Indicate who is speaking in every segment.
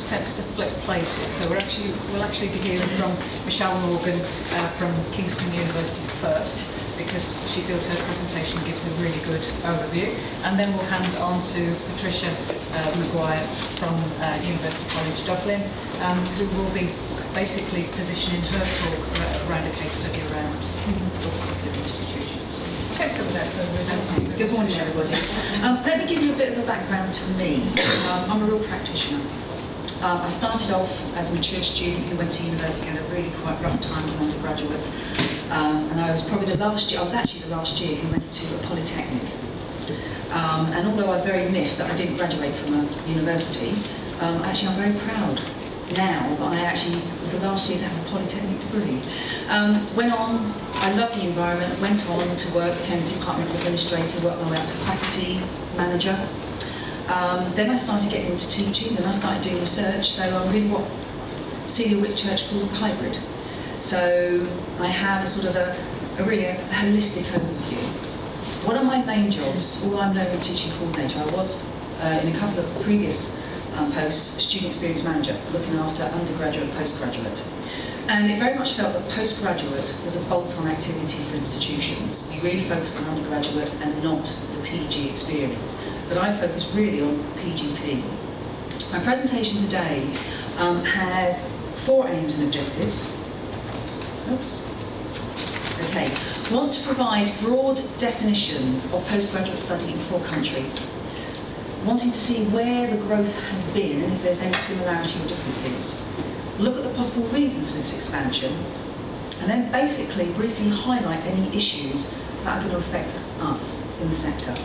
Speaker 1: tends to flip places. So we'll actually be hearing from Michelle Morgan from Kingston University first, because she feels her presentation gives a really good overview, and then we'll hand on to Patricia Maguire from University College Dublin, who will be basically positioning her talk around a case study around a particular institution. Okay, so without further ado.
Speaker 2: Good morning, everybody. Let me give you a bit of a background to me. I'm a real practitioner. I started off as a mature student who went to university and had a really quite rough time as an undergraduate. And I was probably the last year, I was actually the last year who went to a polytechnic. And although I was very miffed that I didn't graduate from a university, actually I'm very proud now that I actually was the last year to have a polytechnic degree. Went on, I loved the environment, went on to work, became a departmental administrator, worked my way up to faculty manager. Then I started getting into teaching, then I started doing research, so I'm really what Celia Whitchurch calls a hybrid. So I have a sort of a really holistic overview. One of my main jobs, although I'm no teaching coordinator, I was in a couple of previous posts, student experience manager, looking after undergraduate and postgraduate. And it very much felt that postgraduate was a bolt-on activity for institutions. We really focus on undergraduate and not the PG experience. But I focus really on PGT. My presentation today has 4 aims and objectives. Oops. Okay. Want to provide broad definitions of postgraduate study in 4 countries. Wanting to see where the growth has been and if there's any similarity or differences. Look at the possible reasons for this expansion, and then basically briefly highlight any issues that are going to affect us in the sector.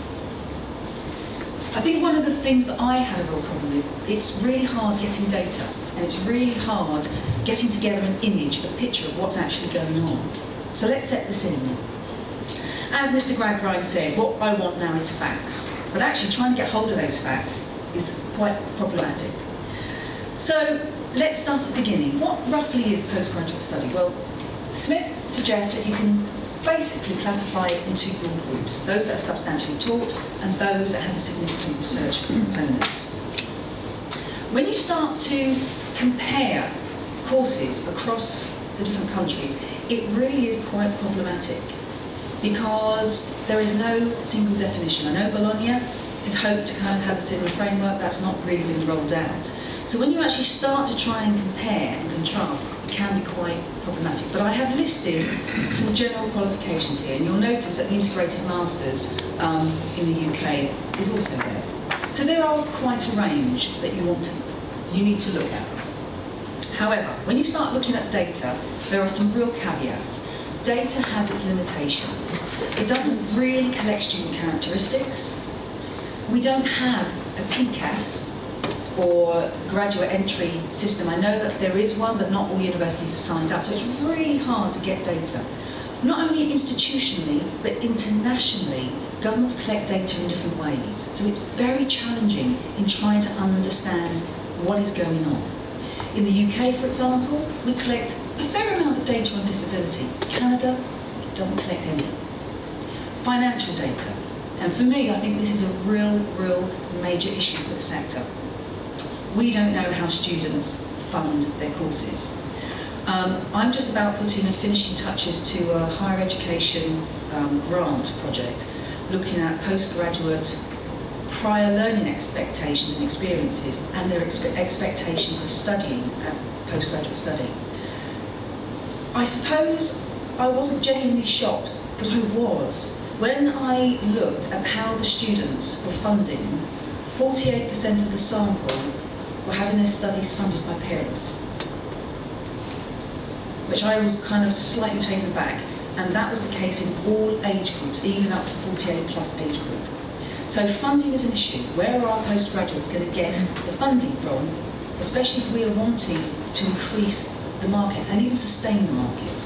Speaker 2: I think one of the things that I had a real problem with, it's really hard getting data, and it's really hard getting together an image, a picture of what's actually going on. So let's set the scene. As Mr. Gradgrind said, what I want now is facts, but actually trying to get hold of those facts is quite problematic. So let's start at the beginning. What roughly is postgraduate study? Well, Smith suggests that you can basically classify it in 2 broad groups, those that are substantially taught and those that have a significant research component. When you start to compare courses across the different countries, it really is quite problematic because there is no single definition. I know Bologna had hoped to kind of have a similar framework, that's not really been rolled out. So when you actually start to try and compare and contrast, it can be quite problematic. But I have listed some general qualifications here, and you'll notice that the integrated masters in the UK is also there. So there are quite a range that you need to look at. However, when you start looking at data, there are some real caveats. Data has its limitations. It doesn't really collect student characteristics. We don't have a PCAS, or graduate entry system. I know that there is one, but not all universities are signed up, so it's really hard to get data. Not only institutionally, but internationally, governments collect data in different ways. So it's very challenging in trying to understand what is going on. In the UK, for example, we collect a fair amount of data on disability. Canada doesn't collect any. Financial data. And for me, I think this is a real major issue for the sector. We don't know how students fund their courses. I'm just about putting the finishing touches to a higher education grant project looking at postgraduate prior learning expectations and experiences and their expectations of studying at postgraduate study. I suppose I wasn't genuinely shocked, but I was. When I looked at how the students were funding, 48% of the sample were having their studies funded by parents, which I was kind of slightly taken aback, and that was the case in all age groups, even up to 48 plus age group. So funding is an issue. Where are our postgraduates going to get the funding from, especially if we are wanting to increase the market and even sustain the market?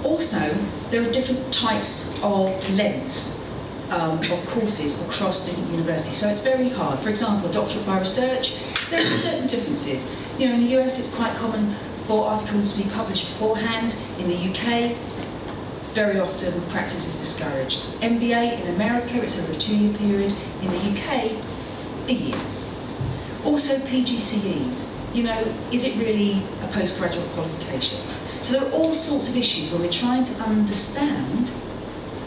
Speaker 2: Also, there are different types of lengths of courses across different universities, so it's very hard. For example, a doctorate by research, there are certain differences. You know, in the US it's quite common for articles to be published beforehand. In the UK, very often practice is discouraged. MBA in America, it's over a 2-year period. In the UK, a year. Also PGCEs, you know, is it really a postgraduate qualification? So there are all sorts of issues when we're trying to understand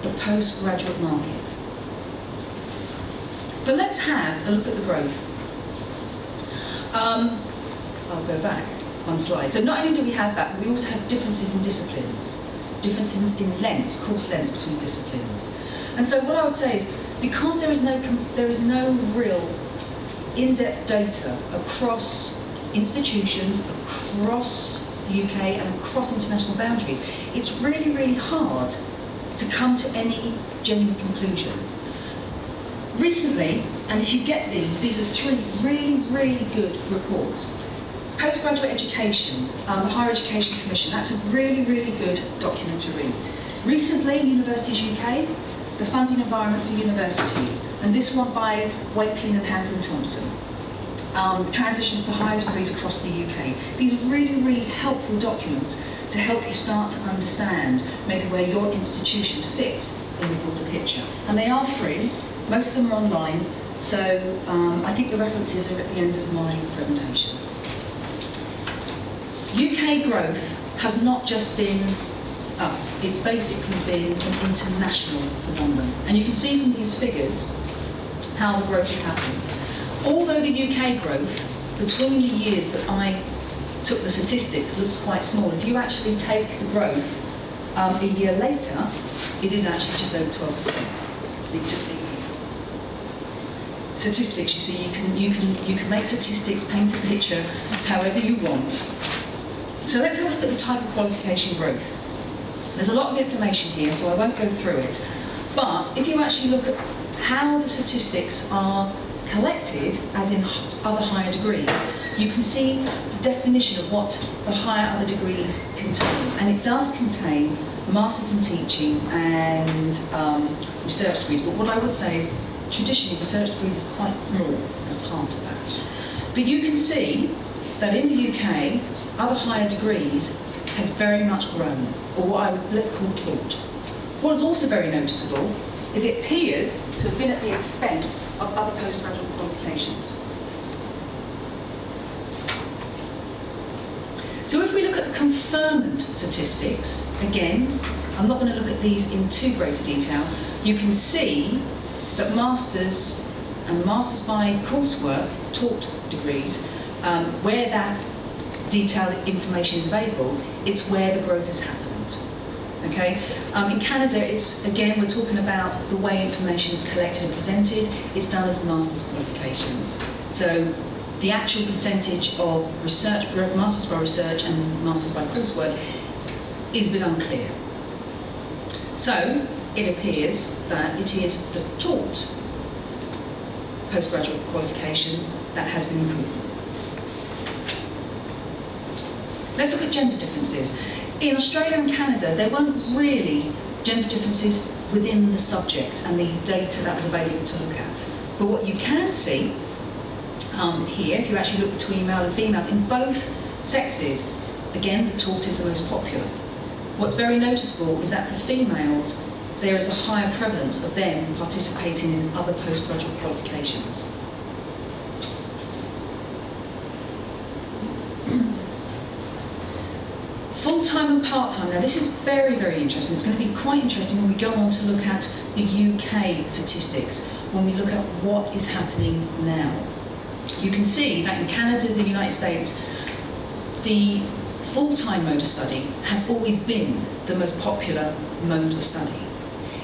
Speaker 2: the postgraduate market. But let's have a look at the growth. I'll go back one slide. So not only do we have that, but we also have differences in disciplines, differences in lengths, course lengths between disciplines. And so what I would say is, because there is no real in-depth data across institutions, across the UK and across international boundaries, it's really, really hard to come to any genuine conclusion. Recently, and if you get these are three really, really good reports. Postgraduate Education, the Higher Education Commission, that's a really, really good document to read. Recently, Universities UK, the funding environment for universities, and this one by Wakeling and Hampton Thompson. Transitions to higher degrees across the UK. These are really, really helpful documents to help you start to understand maybe where your institution fits in the broader picture. And they are free, most of them are online, so I think the references are at the end of my presentation. UK growth has not just been us, it's basically been an international phenomenon. And you can see from these figures how the growth has happened. Although the UK growth, between the years that I took the statistics, looks quite small, if you actually take the growth a year later, it is actually just over 12%. So you can just see statistics, you see, you can make statistics, paint a picture however you want. So let's have a look at the type of qualification growth. There's a lot of information here, so I won't go through it. But if you actually look at how the statistics are collected, as in other higher degrees, you can see the definition of what the higher other degrees contains. And it does contain masters in teaching and research degrees. But what I would say is, traditionally, research degrees is quite small as part of that. But you can see that in the UK, other higher degrees has very much grown, or what I would, let's call taught. What is also very noticeable is it appears to have been at the expense of other postgraduate qualifications. So if we look at the conferment statistics, again, I'm not going to look at these in too greater detail, you can see that masters and masters by coursework, taught degrees, where that detailed information is available, it's where the growth has happened. Okay? In Canada, it's, again, we're talking about the way information is collected and presented. It's done as master's qualifications. So the actual percentage of research, masters by research and masters by coursework is a bit unclear. So it appears that it is the taught postgraduate qualification that has been increasing. Let's look at gender differences. In Australia and Canada, there weren't really gender differences within the subjects and the data that was available to look at. But what you can see here, if you actually look between male and females, in both sexes, again, the taught is the most popular. What's very noticeable is that for females, there is a higher prevalence of them participating in other postgraduate qualifications. Full-time and part-time. Now this is very, very interesting. It's going to be quite interesting when we go on to look at the UK statistics, when we look at what is happening now. You can see that in Canada, the United States, the full-time mode of study has always been the most popular mode of study.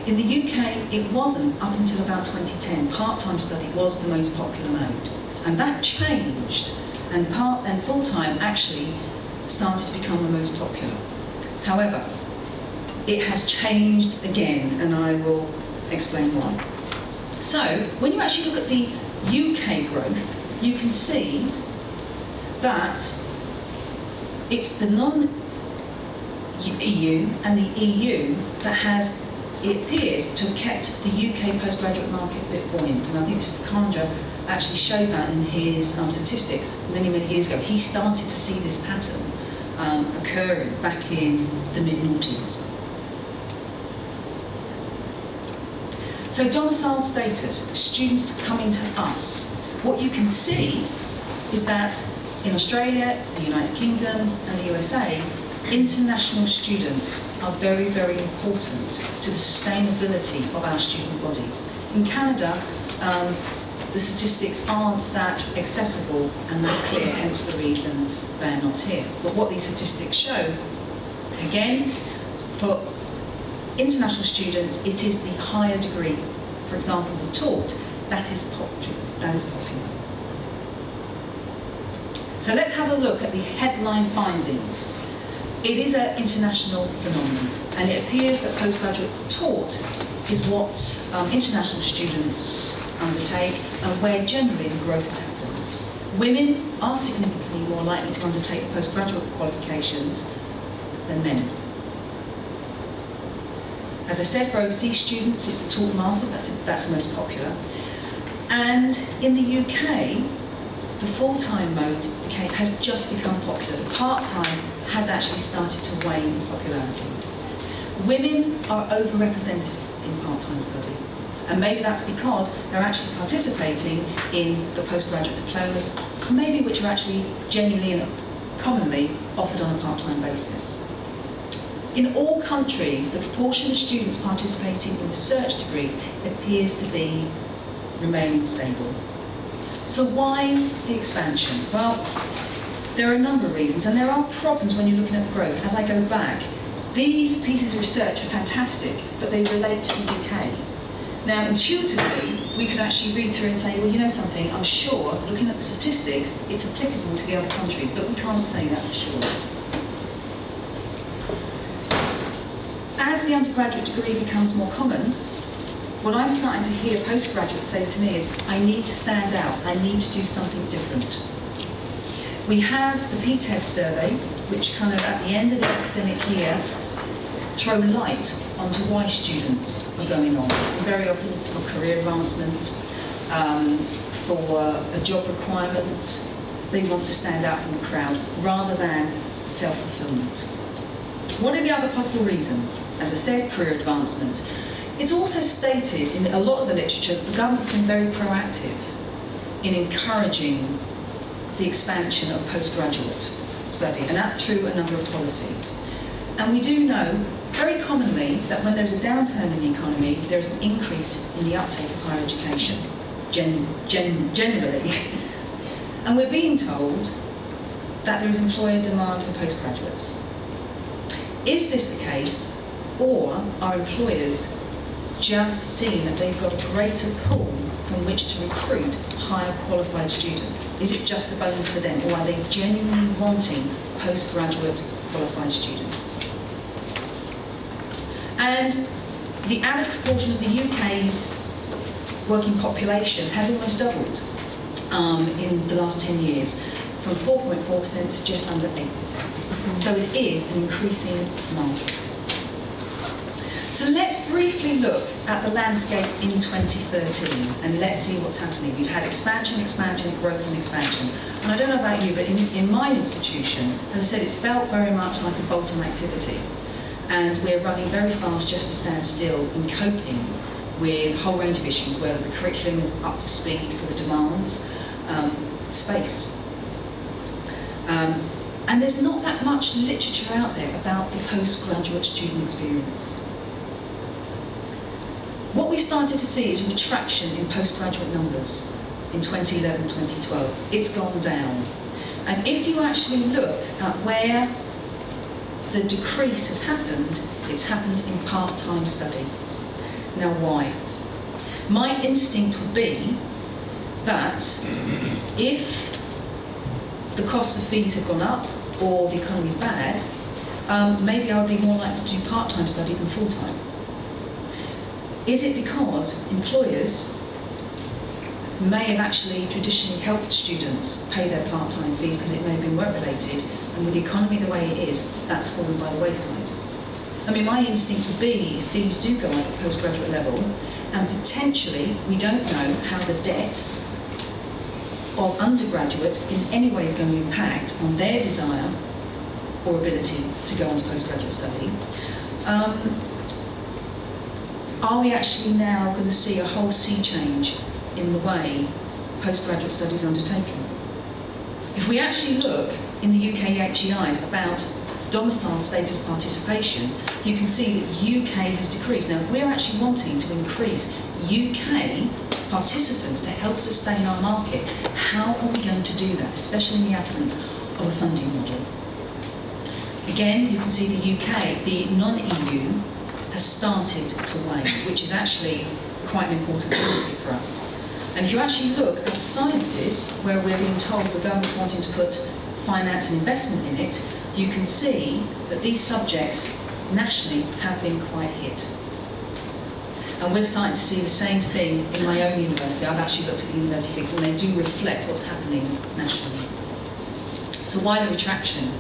Speaker 2: In the UK, it wasn't up until about 2010. Part-time study was the most popular mode. And that changed, and full-time actually started to become the most popular. However, it has changed again, and I will explain why. So, when you actually look at the UK growth, you can see that it's the non-EU and the EU that has, it appears to have kept the UK postgraduate market a bit buoyant. And I think Kanja actually showed that in his statistics many, many years ago. He started to see this pattern occurring back in the mid-noughties. So domicile status, students coming to us. What you can see is that in Australia, the United Kingdom and the USA, international students are very, very important to the sustainability of our student body. In Canada, the statistics aren't that accessible and that clear, hence the reason they're not here. But what these statistics show, again, for international students, it is the higher degree, for example, the taught, that is popular. So let's have a look at the headline findings. It is an international phenomenon, and it appears that postgraduate taught is what international students undertake and where generally the growth has happened. Women are significantly more likely to undertake postgraduate qualifications than men. As I said, for overseas students, it's the taught masters, that's most popular. And in the UK, the full-time mode has just become popular. The part-time has actually started to wane in popularity. Women are overrepresented in part-time study. And maybe that's because they're actually participating in the postgraduate diplomas, maybe which are actually genuinely and commonly offered on a part-time basis. In all countries, the proportion of students participating in research degrees appears to be remaining stable. So why the expansion? Well, there are a number of reasons, and there are problems when you're looking at the growth. As I go back, these pieces of research are fantastic, but they relate to the UK. Now, intuitively, we could actually read through and say, well, you know something, I'm sure, looking at the statistics, it's applicable to the other countries, but we can't say that for sure. As the undergraduate degree becomes more common, what I'm starting to hear postgraduates say to me is, I need to stand out, I need to do something different. We have the P-test surveys, which kind of at the end of the academic year throw light onto why students are going on. And very often it's for career advancement, for a job requirement. They want to stand out from the crowd rather than self-fulfillment. What are the other possible reasons? As I said, career advancement. It's also stated in a lot of the literature that the government's been very proactive in encouraging the expansion of postgraduate study, and that's through a number of policies. And we do know very commonly that when there's a downturn in the economy, there's an increase in the uptake of higher education, generally. And we're being told that there is employer demand for postgraduates. Is this the case, or are employers just seeing that they've got a greater pool from which to recruit higher qualified students? Is it just a bonus for them, or are they genuinely wanting postgraduate qualified students? And the average proportion of the UK's working population has almost doubled in the last 10 years, from 4.4% to just under 8%. So it is an increasing market. So let's briefly look at the landscape in 2013 and let's see what's happening. We've had expansion, growth and expansion. And I don't know about you, but in my institution, as I said, it's felt very much like a bolt-on activity. And we're running very fast just to stand still in coping with a whole range of issues, whether the curriculum is up to speed for the demands, space. And there's not that much literature out there about the postgraduate student experience. What we started to see is a retraction in postgraduate numbers in 2011, 2012. It's gone down. And if you actually look at where the decrease has happened, it's happened in part-time study. Now why? My instinct would be that if the costs of fees have gone up or the economy's bad, maybe I would be more likely to do part-time study than full-time. Is it because employers may have actually traditionally helped students pay their part-time fees because it may have been work-related, and with the economy the way it is, that's fallen by the wayside? I mean, my instinct would be if fees do go up at postgraduate level, and potentially we don't know how the debt of undergraduates in any way is going to impact on their desire or ability to go on to postgraduate study. Are we actually now going to see a whole sea change in the way postgraduate study is undertaken? If we actually look in the UK HEIs about domicile status participation, you can see that UK has decreased. Now, we're actually wanting to increase UK participants to help sustain our market. How are we going to do that, especially in the absence of a funding model? Again, you can see the UK, the non-EU, has started to wane, which is actually quite an important market for us. And if you actually look at the sciences, where we're being told the government's wanting to put finance and investment in it, you can see that these subjects nationally have been quite hit. And we're starting to see the same thing in my own university. I've actually looked at the university figures and they do reflect what's happening nationally. So why the retraction?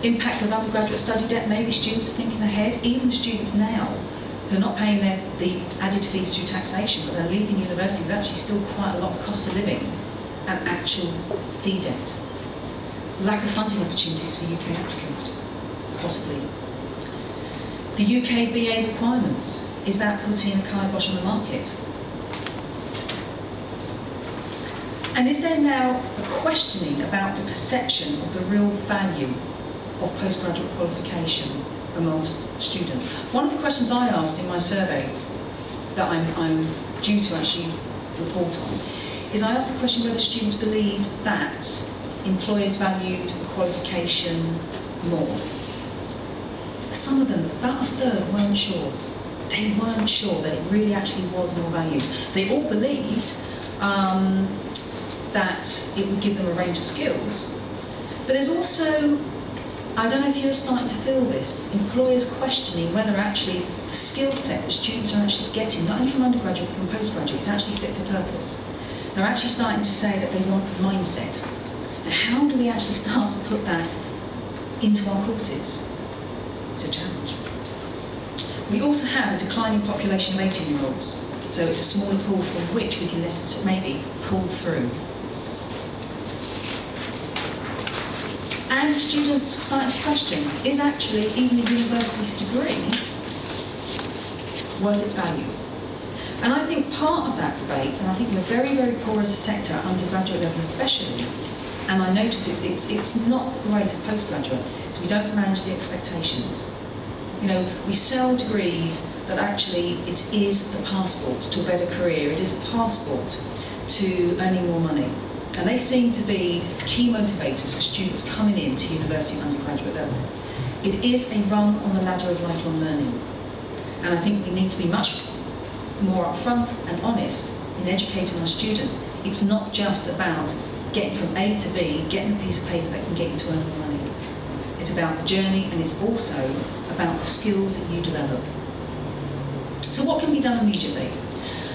Speaker 2: Impact of undergraduate study debt, maybe students are thinking ahead. Even students now who are not paying the added fees through taxation, but they're leaving university with actually still quite a lot of cost of living and actual fee debt. Lack of funding opportunities for UK applicants, possibly. The UK BA requirements, is that putting a kibosh on the market? And is there now a questioning about the perception of the real value of postgraduate qualification amongst students? One of the questions I asked in my survey that I'm due to actually report on is I asked the question whether students believed that employers valued qualification more. Some of them, about a third, weren't sure. They weren't sure that it really actually was more valued. They all believed that it would give them a range of skills. But there's also, I don't know if you're starting to feel this, employers questioning whether actually the skill set that students are actually getting, not only from undergraduate, but from postgraduate, is actually fit for purpose. They're actually starting to say that they want mindset. Now, how do we actually start to put that into our courses? It's a challenge. We also have a declining population of 18-year-olds, so it's a smaller pool from which we can maybe pull through. And students are starting to question, is actually even a university's degree worth its value? And I think part of that debate, and I think we're very, very poor as a sector, undergraduate level especially, and I notice it's not great at postgraduate, so we don't manage the expectations. You know, we sell degrees that actually it is the passport to a better career, it is a passport to earning more money. And they seem to be key motivators for students coming into university and undergraduate level. It is a rung on the ladder of lifelong learning. And I think we need to be much more upfront and honest in educating our students. It's not just about getting from A to B, getting a piece of paper that can get you to earn more money. It's about the journey, and it's also about the skills that you develop. So what can be done immediately?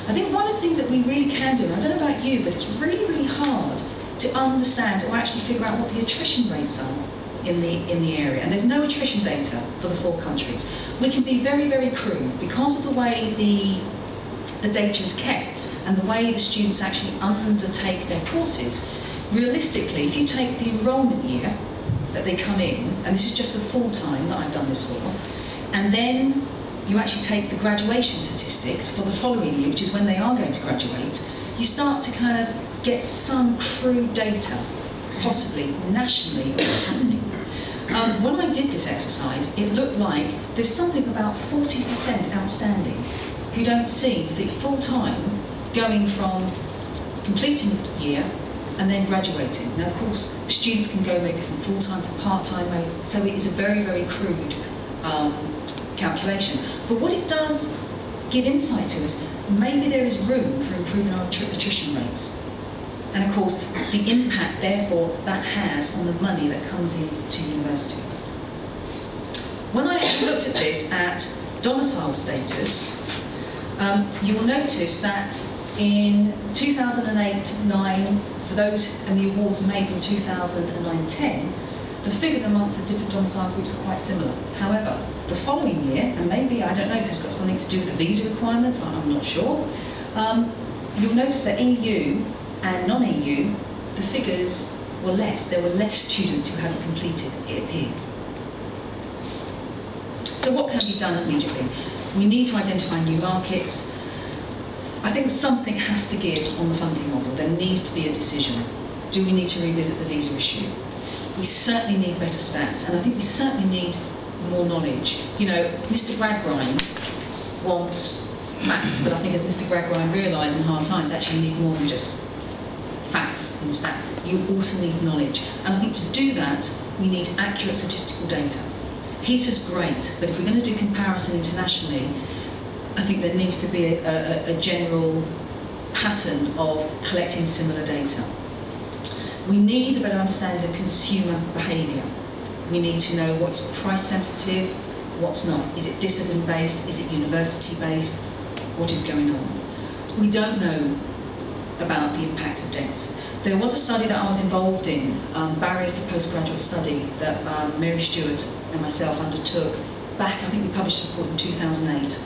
Speaker 2: I think one of the things that we really can do, and I don't know about you, but it's really, really hard to understand or actually figure out what the attrition rates are in the area. And there's no attrition data for the 4 countries. We can be very, very crude because of the way the data is kept and the way the students actually undertake their courses. Realistically, if you take the enrolment year that they come in, and this is just the full time that I've done this for, and then you actually take the graduation statistics for the following year, which is when they are going to graduate, you start to kind of get some crude data, possibly nationally, of what's happening. When I did this exercise, it looked like there's something about 40% outstanding who don't see the full time going from completing a year and then graduating. Now, of course, students can go maybe from full-time to part-time, so it is a very, very crude calculation. But what it does give insight to is maybe there is room for improving our attrition rates. And of course, the impact, therefore, that has on the money that comes into universities. When I actually looked at this at domicile status, you will notice that in 2008-9, for those and the awards made in 2009-10, the figures amongst the different domicile groups are quite similar. However, the following year, and maybe, I don't know if it's got something to do with the visa requirements, I'm not sure, you'll notice that EU and non-EU, the figures were less. There were less students who hadn't completed, it appears. So what can be done immediately? We need to identify new markets. I think something has to give on the funding model. There needs to be a decision. do we need to revisit the visa issue? We certainly need better stats, and I think we certainly need more knowledge. You know, Mr. Gradgrind wants facts, but I think as Mr. Gradgrind realised in hard times, actually you need more than just facts and stats. You also need knowledge. And I think to do that, we need accurate statistical data. He says great, but if we're going to do comparison internationally, I think there needs to be a general pattern of collecting similar data. We need a better understanding of consumer behaviour. We need to know what's price sensitive, what's not. Is it discipline based? Is it university based? What is going on? We don't know about the impact of debt. There was a study that I was involved in, barriers to postgraduate study, that Mary Stewart and myself undertook back, I think we published a report in 2008.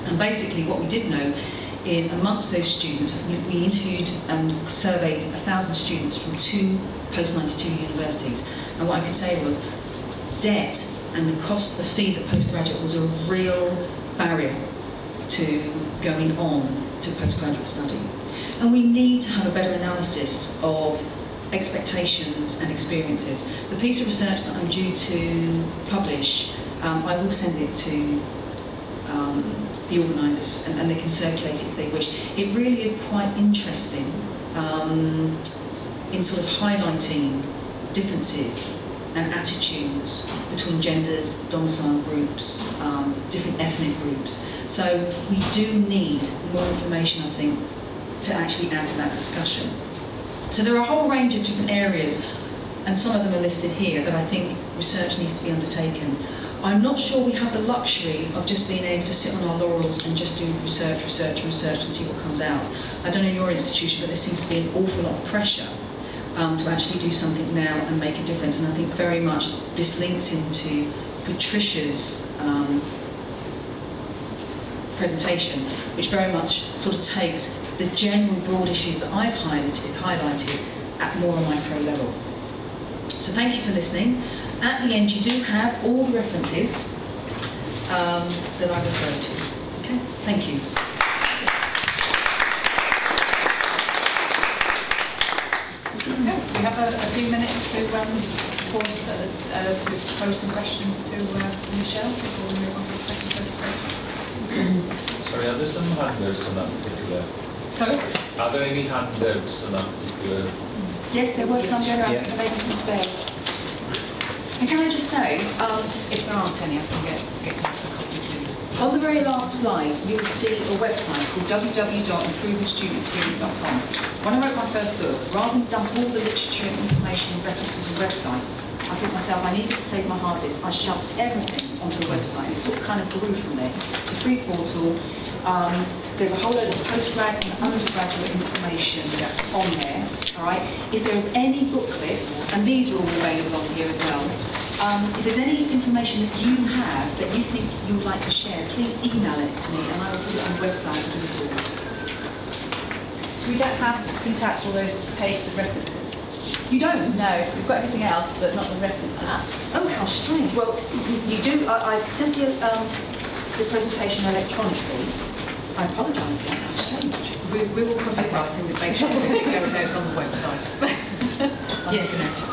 Speaker 2: And basically what we did know is amongst those students, we interviewed and surveyed 1,000 students from 2 post-92 universities. And what I could say was debt and the cost of fees at postgraduate was a real barrier to going on to postgraduate study. And we need to have a better analysis of expectations and experiences. The piece of research that I'm due to publish, I will send it to the organisers and they can circulate it if they wish. It really is quite interesting in sort of highlighting differences and attitudes between genders, domicile groups, different ethnic groups. So we do need more information, I think, to actually add to that discussion. So there are a whole range of different areas, and some of them are listed here, that I think research needs to be undertaken. I'm not sure we have the luxury of just being able to sit on our laurels and just do research and see what comes out. I don't know in your institution, but there seems to be an awful lot of pressure to actually do something now and make a difference. And I think very much this links into Patricia's presentation, which very much sort of takes the general broad issues that I've highlighted at more a micro level. So thank you for listening. At the end, you do have all the references that I referred to. Okay, thank you.
Speaker 1: Okay, we have a few minutes to pause to pose some questions to Michelle before we move on to the second presentation.
Speaker 3: Sorry, are there some handouts on that particular?
Speaker 1: Sorry?
Speaker 3: Are there any handouts on that particular?
Speaker 2: Yes, there was some going around, but maybe some spares. And can I just say,
Speaker 1: if there aren't any, I can get a copy too.
Speaker 2: on the very last slide, you will see a website called www.improvementstudentexperience.com. When I wrote my first book, rather than dump all the literature and information, references and websites, I thought myself I needed to save my hard disk. I shoved everything onto the website. It sort of kind of grew from there. It's a free portal. There's a whole load of postgrad and undergraduate information on there. All right. If there's any booklets, and these are all available on here as well. If there's any information that you have that you think you would like to share, please email it to me, and I will put it on the website as a resource.
Speaker 4: So we don't have print out all those pages of references?
Speaker 2: You don't?
Speaker 4: No, we've got everything else, but not the references.
Speaker 2: Oh, how strange. Well, you do. I sent you the presentation electronically. I apologise for that. How strange.
Speaker 1: We will put it right in the basically it goes out on the website.
Speaker 2: Yes.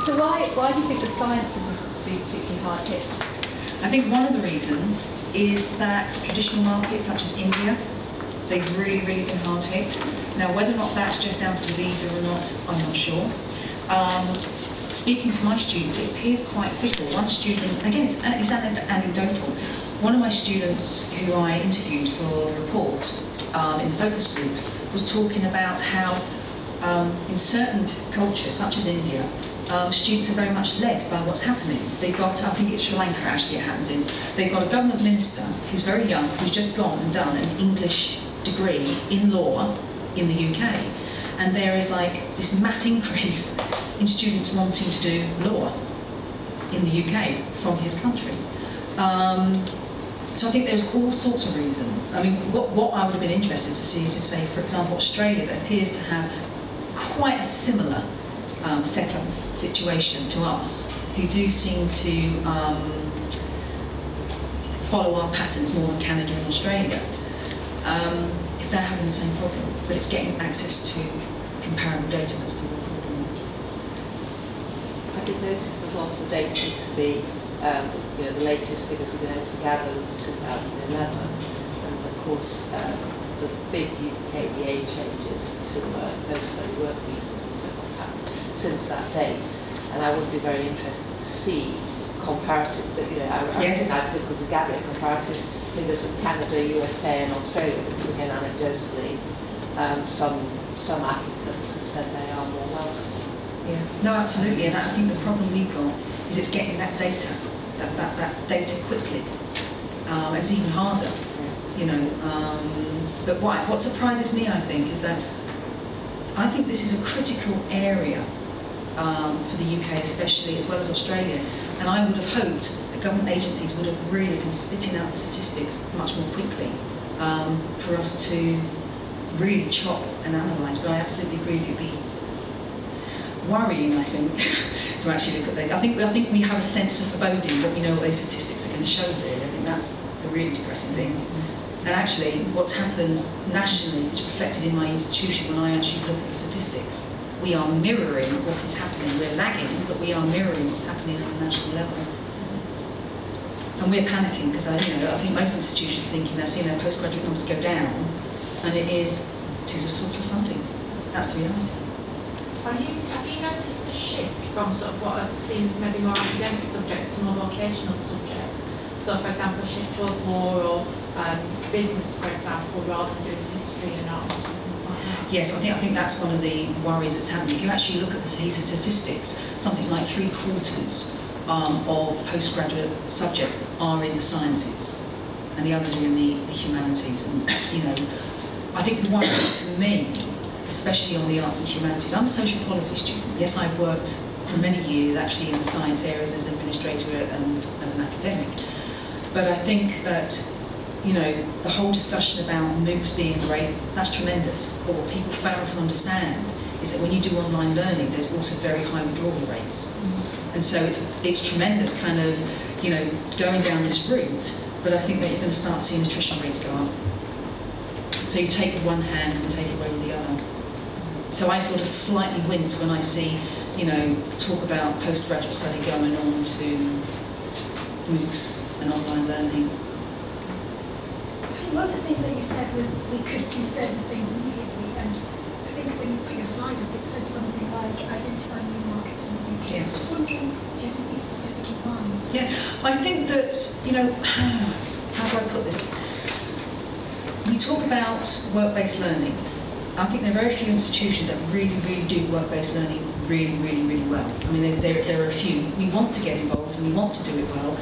Speaker 4: So why do you think the sciences have been particularly hard hit?
Speaker 2: I think one of the reasons is that traditional markets such as India, they've really been hard hit. Now, whether or not that's just down to the visa or not, I'm not sure. Speaking to my students, it appears quite fickle. One student, again, it's anecdotal. One of my students who I interviewed for the report in the focus group was talking about how in certain cultures, such as India, students are very much led by what's happening. They've got, I think it's Sri Lanka actually it happens in, they've got a government minister who's very young, who's just gone and done an English degree in law in the UK. And there is like this mass increase in students wanting to do law in the UK from his country. So I think there's all sorts of reasons. I mean, what I would have been interested to see is if, say, for example, Australia, that appears to have quite a similar setup situation to us, who do seem to follow our patterns more than Canada and Australia, if they're having the same problem. But it's getting access to comparable data that's the real problem.
Speaker 5: I did notice there's also the dates seem to be, the latest figures we've been able to gather was 2011, and of course the big UKVA changes to post-study work visas and so what's happened since that date, and I would be very interested to see comparative, I
Speaker 2: Yes.
Speaker 5: think that's because of gathering comparative figures with Canada, USA and Australia, because again anecdotally some applicants have said they are more welcome.
Speaker 2: Yeah, no, absolutely, and I think the problem we've got is it's getting that data, that data quickly. It's even harder, But what surprises me, I think, is that I think this is a critical area for the UK, especially, as well as Australia. And I would have hoped that government agencies would have really been spitting out the statistics much more quickly for us to really chop and analyse. But I absolutely agree with you. It'd be worrying, I think, to actually look at those. I think we have a sense of foreboding, but we know what those statistics are going to show. Really, I think that's the really depressing thing. And actually, what's happened nationally is reflected in my institution when I actually look at the statistics. We are mirroring what is happening. We're lagging, but we are mirroring what's happening at a national level. And we're panicking because I think most institutions are thinking they're seeing their postgraduate numbers go down, and it is a source of funding. That's the reality.
Speaker 6: Have you noticed a shift from sort of what I've seen as maybe more academic subjects to more vocational subjects? So, for example, shift towards law or business, for example, rather than doing history and art and things like that?
Speaker 2: Yes, I think that's one of the worries that's happening. If you actually look at the statistics, something like 3/4 of postgraduate subjects are in the sciences, and the others are in the humanities. And I think the one for me, especially on the arts and humanities, I'm a social policy student. Yes, I've worked for many years actually in the science areas as an administrator and as an academic. But I think that, the whole discussion about MOOCs being great, that's tremendous. But what people fail to understand is that when you do online learning, there's also very high withdrawal rates. And so it's tremendous kind of, going down this route, but I think that you're going to start seeing attrition rates go up. So you take the one hand and take it away with the other. So I sort of slightly wince when I see, talk about postgraduate study going on to MOOCs and online learning.
Speaker 7: One of the things that you said was that we could do certain things immediately, and I think when you put your slide up, it said something like identify new markets in the UK. I was just wondering, do you have anything specific in mind?
Speaker 2: Yeah, I think that, how do I put this? We talk about work-based learning. I think there are very few institutions that really, really do work-based learning really, really, really well. I mean, there are a few. We want to get involved and we want to do it well,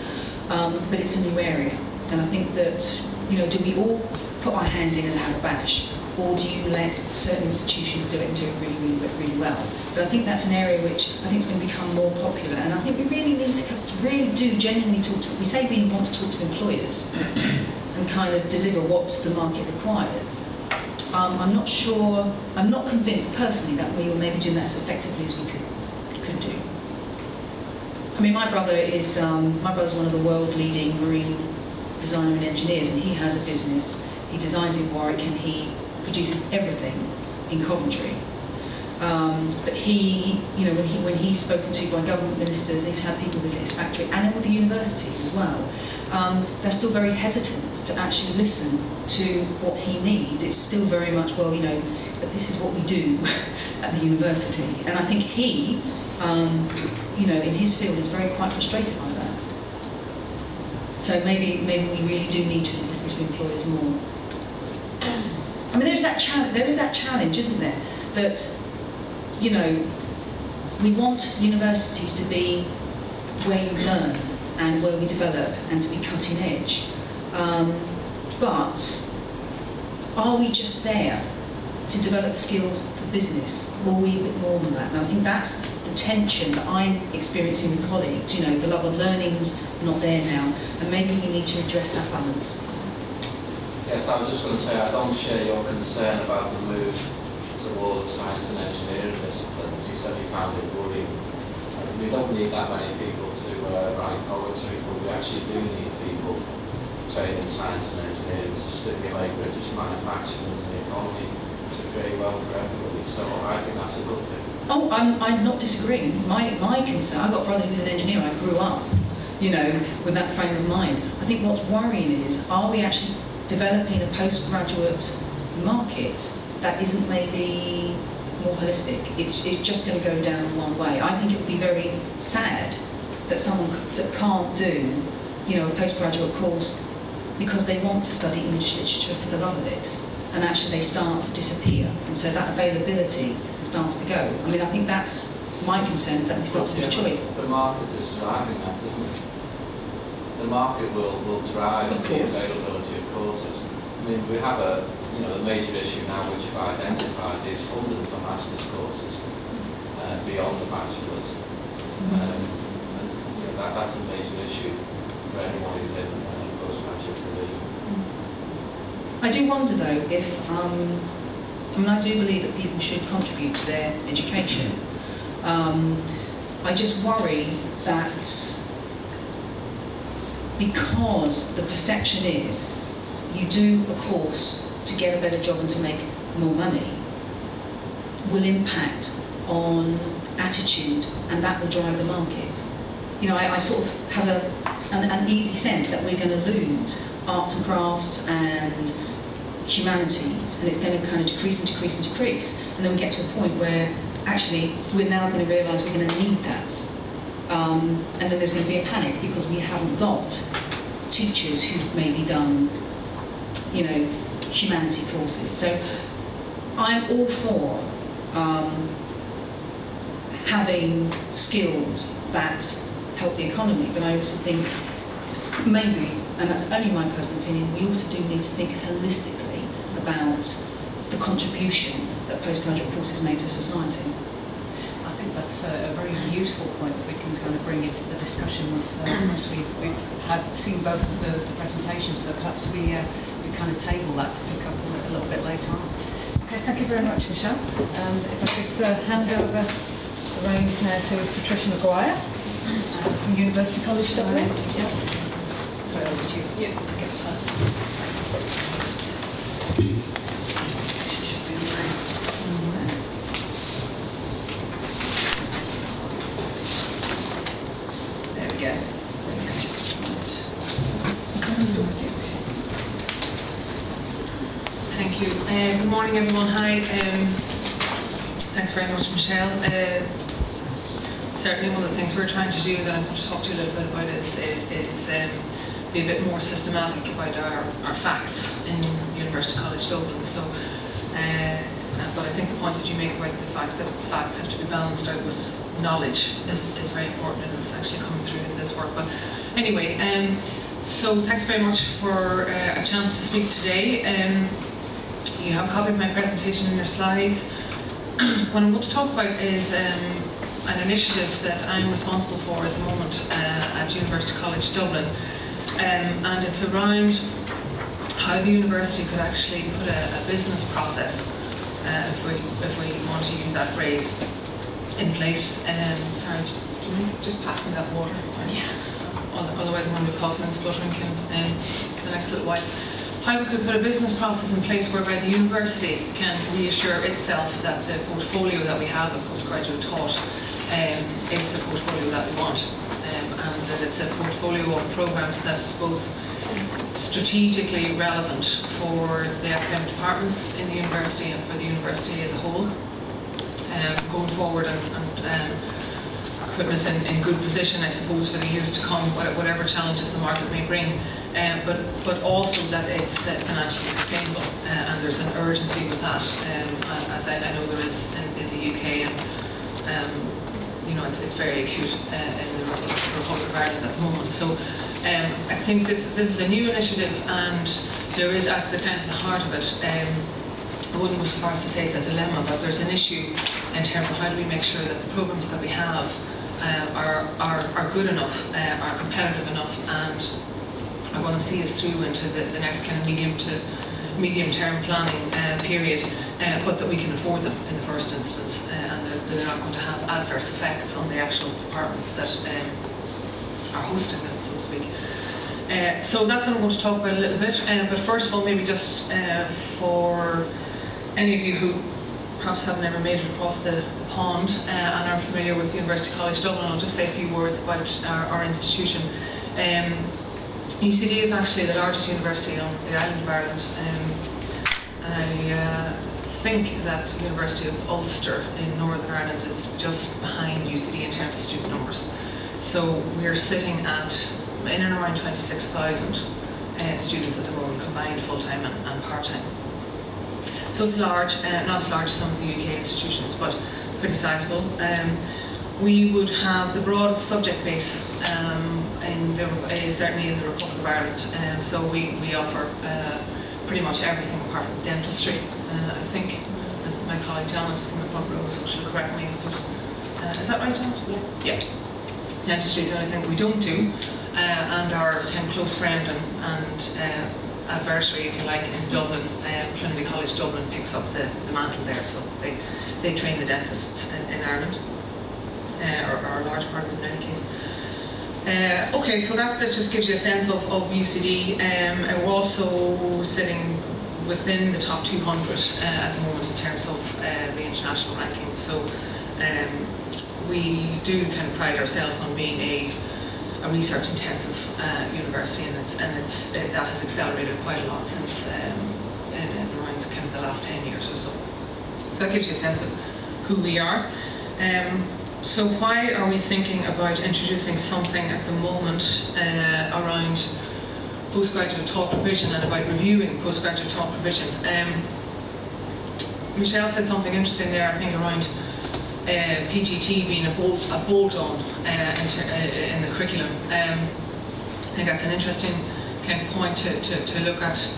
Speaker 2: but it's a new area. And I think that, do we all put our hands in and have a bash? Or do you let certain institutions do it and do it really, really, really well? But I think that's an area which I think is going to become more popular. And I think we really need to really do genuinely talk to, we say we want to talk to employers and kind of deliver what the market requires. I'm not sure, I'm not convinced personally that we were maybe doing that as effectively as we could do. I mean, my brother's one of the world leading marine designer and engineers, and he has a business. He designs in Warwick and he produces everything in Coventry. But he, when he's spoken to by government ministers, he's had people visit his factory and all the universities as well. They're still very hesitant to actually listen to what he needs. It's still very much, well, but this is what we do at the university. And I think he, in his field is very quite frustrated by that. So maybe we really do need to listen to employers more. I mean, there is that challenge, isn't there? That, we want universities to be where you learn and where we develop and to be cutting edge. But are we just there to develop skills for business, or are we a bit more than that? And I think that's the tension that I'm experiencing with colleagues. The love of learning's not there now, and maybe we need to address that balance.
Speaker 8: Yes, I was just going to say, I don't share your concern about the move towards science and engineering disciplines. You said you found it worrying. We don't need that many people to write poetry, but we actually do need people trained in science and engineering to stimulate British manufacturing and the economy to create wealth for everybody. So I think that's a good thing.
Speaker 2: Oh, I'm not disagreeing. My concern, I've got a brother who's an engineer, I grew up, you know, with that frame of mind. I think what's worrying is, are we actually developing a postgraduate market that isn't maybe more holistic? It's just going to go down one way. I think it would be very sad that someone can't do, you know, a postgraduate course because they want to study English literature for the love of it, and actually they start to disappear, and so that availability starts to go. I mean, I think that's my concern, is that we start to lose choice.
Speaker 8: The market is driving that, isn't it? The market will drive the availability of courses. I mean, we have the major issue now which I've identified is funding for master's courses beyond the bachelor's. And that's a major issue for anyone who's in postgraduate provision.
Speaker 2: I do wonder though if, I mean, I do believe that people should contribute to their education. I just worry that because the perception is you do a course to get a better job and to make more money, will impact on attitude, and that will drive the market. You know, I sort of have an easy sense that we're going to lose arts and crafts and humanities, and it's going to kind of decrease and decrease and decrease, and then we get to a point where actually we're now going to realise we're going to need that, and then there's going to be a panic because we haven't got teachers who've maybe done, you know, humanity courses. So I'm all for having skills that help the economy, but I also think maybe, and that's only my personal opinion, we also do need to think holistically about the contribution that postgraduate courses make to society.
Speaker 1: I think that's a very useful point that we can kind of bring into the discussion once we've seen both of the presentations, so perhaps we kind of table that to pick up a little bit later on. Okay, thank you very much, Michelle. And if I could hand over the reins now to Patricia Maguire from University College Dublin. Sorry, I'll let you get first. Should be very somewhere. There we go.
Speaker 9: Thank you. Good morning, everyone. Hi. Thanks very much, Michelle. Certainly one of the things we're trying to do that I'm going to talk to you a little bit about is be a bit more systematic about our facts in University College Dublin. So, but I think the point that you make about the fact that facts have to be balanced out with knowledge is very important, and it's actually coming through in this work. But anyway, so thanks very much for a chance to speak today. You have a copy of my presentation in your slides. What I'm going to talk about is an initiative that I'm responsible for at the moment at University College Dublin, and it's around how the university could actually put a business process, if we want to use that phrase, in place. Sorry, do you mind just pass me that water?
Speaker 1: Yeah.
Speaker 9: Otherwise I'm going to be coughing and spluttering for the next little while. How we could put a business process in place whereby the university can reassure itself that the portfolio that we have of postgraduate thought is the portfolio that we want, and that it's a portfolio of programmes that's both strategically relevant for the academic departments in the university and for the university as a whole, going forward and putting us in good position, I suppose, for the years to come, whatever challenges the market may bring, but also that it's financially sustainable, and there's an urgency with that, as I know there is in the UK, and you know, it's very acute in the Republic of Ireland at the moment. So I think this is a new initiative, and there is at the kind of the heart of it, I wouldn't go so far as to say it's a dilemma, but there's an issue in terms of how do we make sure that the programmes that we have are good enough, are competitive enough, and are going to see us through into the next kind of medium-term planning period, but that we can afford them in the first instance, and that they're not going to have adverse effects on the actual departments that are hosting them, so to speak. So that's what I'm going to talk about a little bit, but first of all, maybe just for any of you who perhaps haven't ever made it across the pond and are familiar with University College Dublin, I'll just say a few words about our institution. UCD is actually the largest university on the island of Ireland. I think that the University of Ulster in Northern Ireland is just behind UCD in terms of student numbers. So we're sitting at in and around 26,000 students at the moment, combined full-time and part-time. So it's large, not as large as some of the UK institutions, but pretty sizable. We would have the broadest subject base certainly in the Republic of Ireland. So we offer pretty much everything apart from dentistry, I think. And my colleague Janet is in the front row, so she'll correct me if there's... is that right, Janet? Yeah. Dentistry is the only thing that we don't do. And our kind of close friend and adversary, if you like, in Dublin, Trinity College Dublin picks up the mantle there, so they train the dentists in Ireland, or a large part of it in any case. Okay, so that just gives you a sense of UCD. We're also sitting within the top 200 at the moment in terms of the international rankings, so we do kind of pride ourselves on being a research-intensive university, and that has accelerated quite a lot since around kind of the last 10 years or so. So that gives you a sense of who we are. So why are we thinking about introducing something at the moment around postgraduate taught provision and about reviewing postgraduate taught provision? Michelle said something interesting there, I think, around PGT being a bolt-on in the curriculum. I think that's an interesting kind of point to look at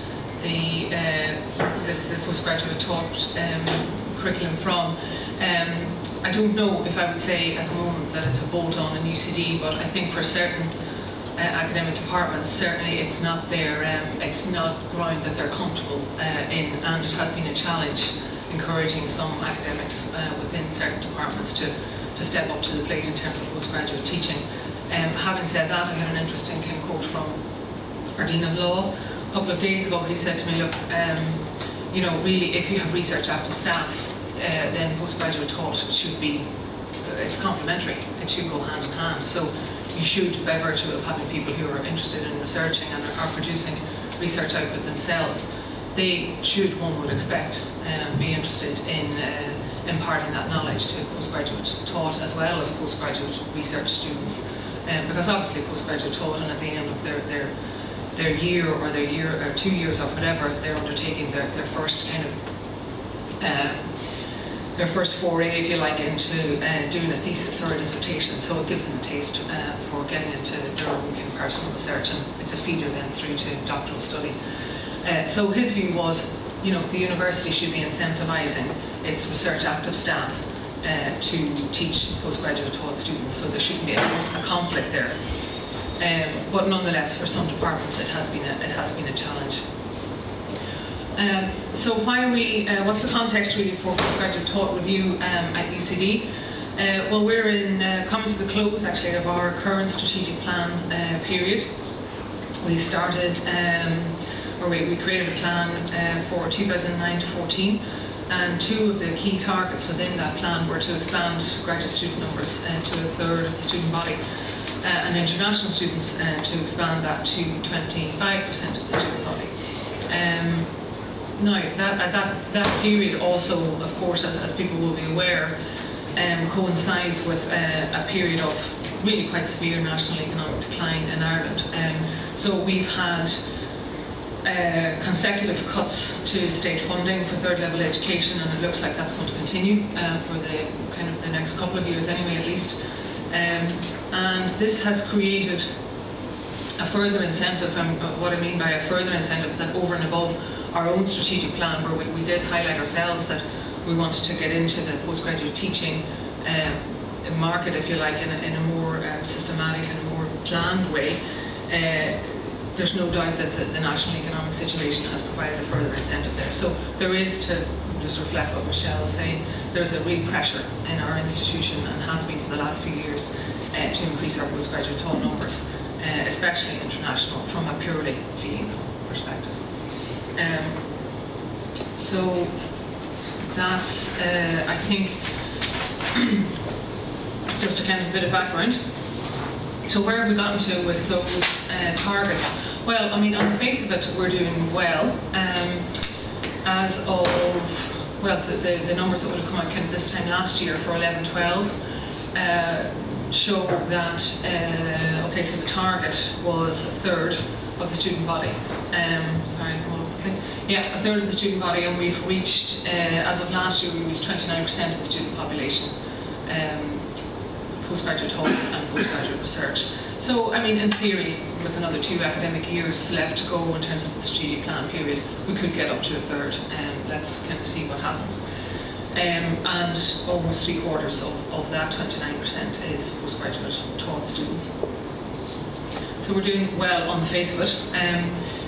Speaker 9: the postgraduate taught curriculum from. I don't know if I would say at the moment that it's a bolt-on in UCD, but I think for certain academic departments, certainly it's not ground that they're comfortable in, and it has been a challenge encouraging some academics within certain departments to step up to the plate in terms of postgraduate teaching. Having said that, I had an interesting kind of quote from our Dean of Law a couple of days ago. He said to me, look, you know, really, if you have research active staff, then postgraduate taught should be, it's complementary, it should go hand in hand. So you should, by virtue of having people who are interested in researching and are producing research output themselves, they should, one would expect, be interested in imparting that knowledge to postgraduate taught as well as postgraduate research students. Because obviously postgraduate taught, and at the end of their year or 2 years or whatever, they're undertaking their first kind of their first foray, if you like, into doing a thesis or a dissertation. So it gives them a taste for getting into their own kind of personal research, and it's a feeder then through to doctoral study. So his view was, you know, the university should be incentivising its research active staff to teach postgraduate taught students, so there shouldn't be a conflict there. But nonetheless, for some departments, it has been a challenge. So why are we? What's the context really for postgraduate taught review at UCD? Well, we're coming to the close actually of our current strategic plan period. We started, we created a plan for 2009 to 14, and two of the key targets within that plan were to expand graduate student numbers to a third of the student body, and international students to expand that to 25% of the student body. Now, that period also, of course, as people will be aware, coincides with a period of really quite severe national economic decline in Ireland. So we've had consecutive cuts to state funding for third level education, and it looks like that's going to continue for the kind of the next couple of years anyway, at least. And this has created a further incentive, and what I mean by a further incentive is that over and above our own strategic plan, where we did highlight ourselves that we wanted to get into the postgraduate teaching market, if you like, in a more systematic and a more planned way. There's no doubt that the national economic situation has provided a further incentive there. So there is, to just reflect what Michelle was saying, there's a real pressure in our institution, and has been for the last few years, to increase our postgraduate taught numbers, especially international, from a purely fee income perspective. So that's, I think, just to kind of a bit of background. So where have we gotten to with those targets? Well, I mean, on the face of it, we're doing well. As of, well, the numbers that would have come out kind of this time last year for 11-12 show that, okay, so the target was a third of the student body. Sorry, I'm all over the place. Yeah, a third of the student body, and we've reached, as of last year, we reached 29% of the student population, postgraduate taught and postgraduate research. So, I mean, in theory, with another 2 academic years left to go in terms of the strategic plan period, we could get up to a third. Let's kind of see what happens. And almost 3/4 of that 29% is postgraduate taught students. So we're doing well on the face of it.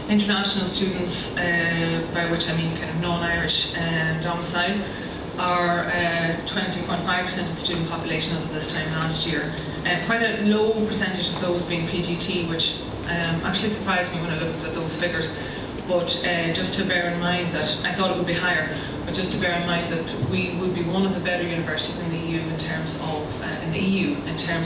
Speaker 9: International students, by which I mean kind of non-Irish domicile, are 20.5% of the student population as of this time last year. Quite a low percentage of those being PGT, which actually surprised me when I looked at those figures. But just to bear in mind that, I thought it would be higher, but just to bear in mind that we would be one of the better universities in the EU in terms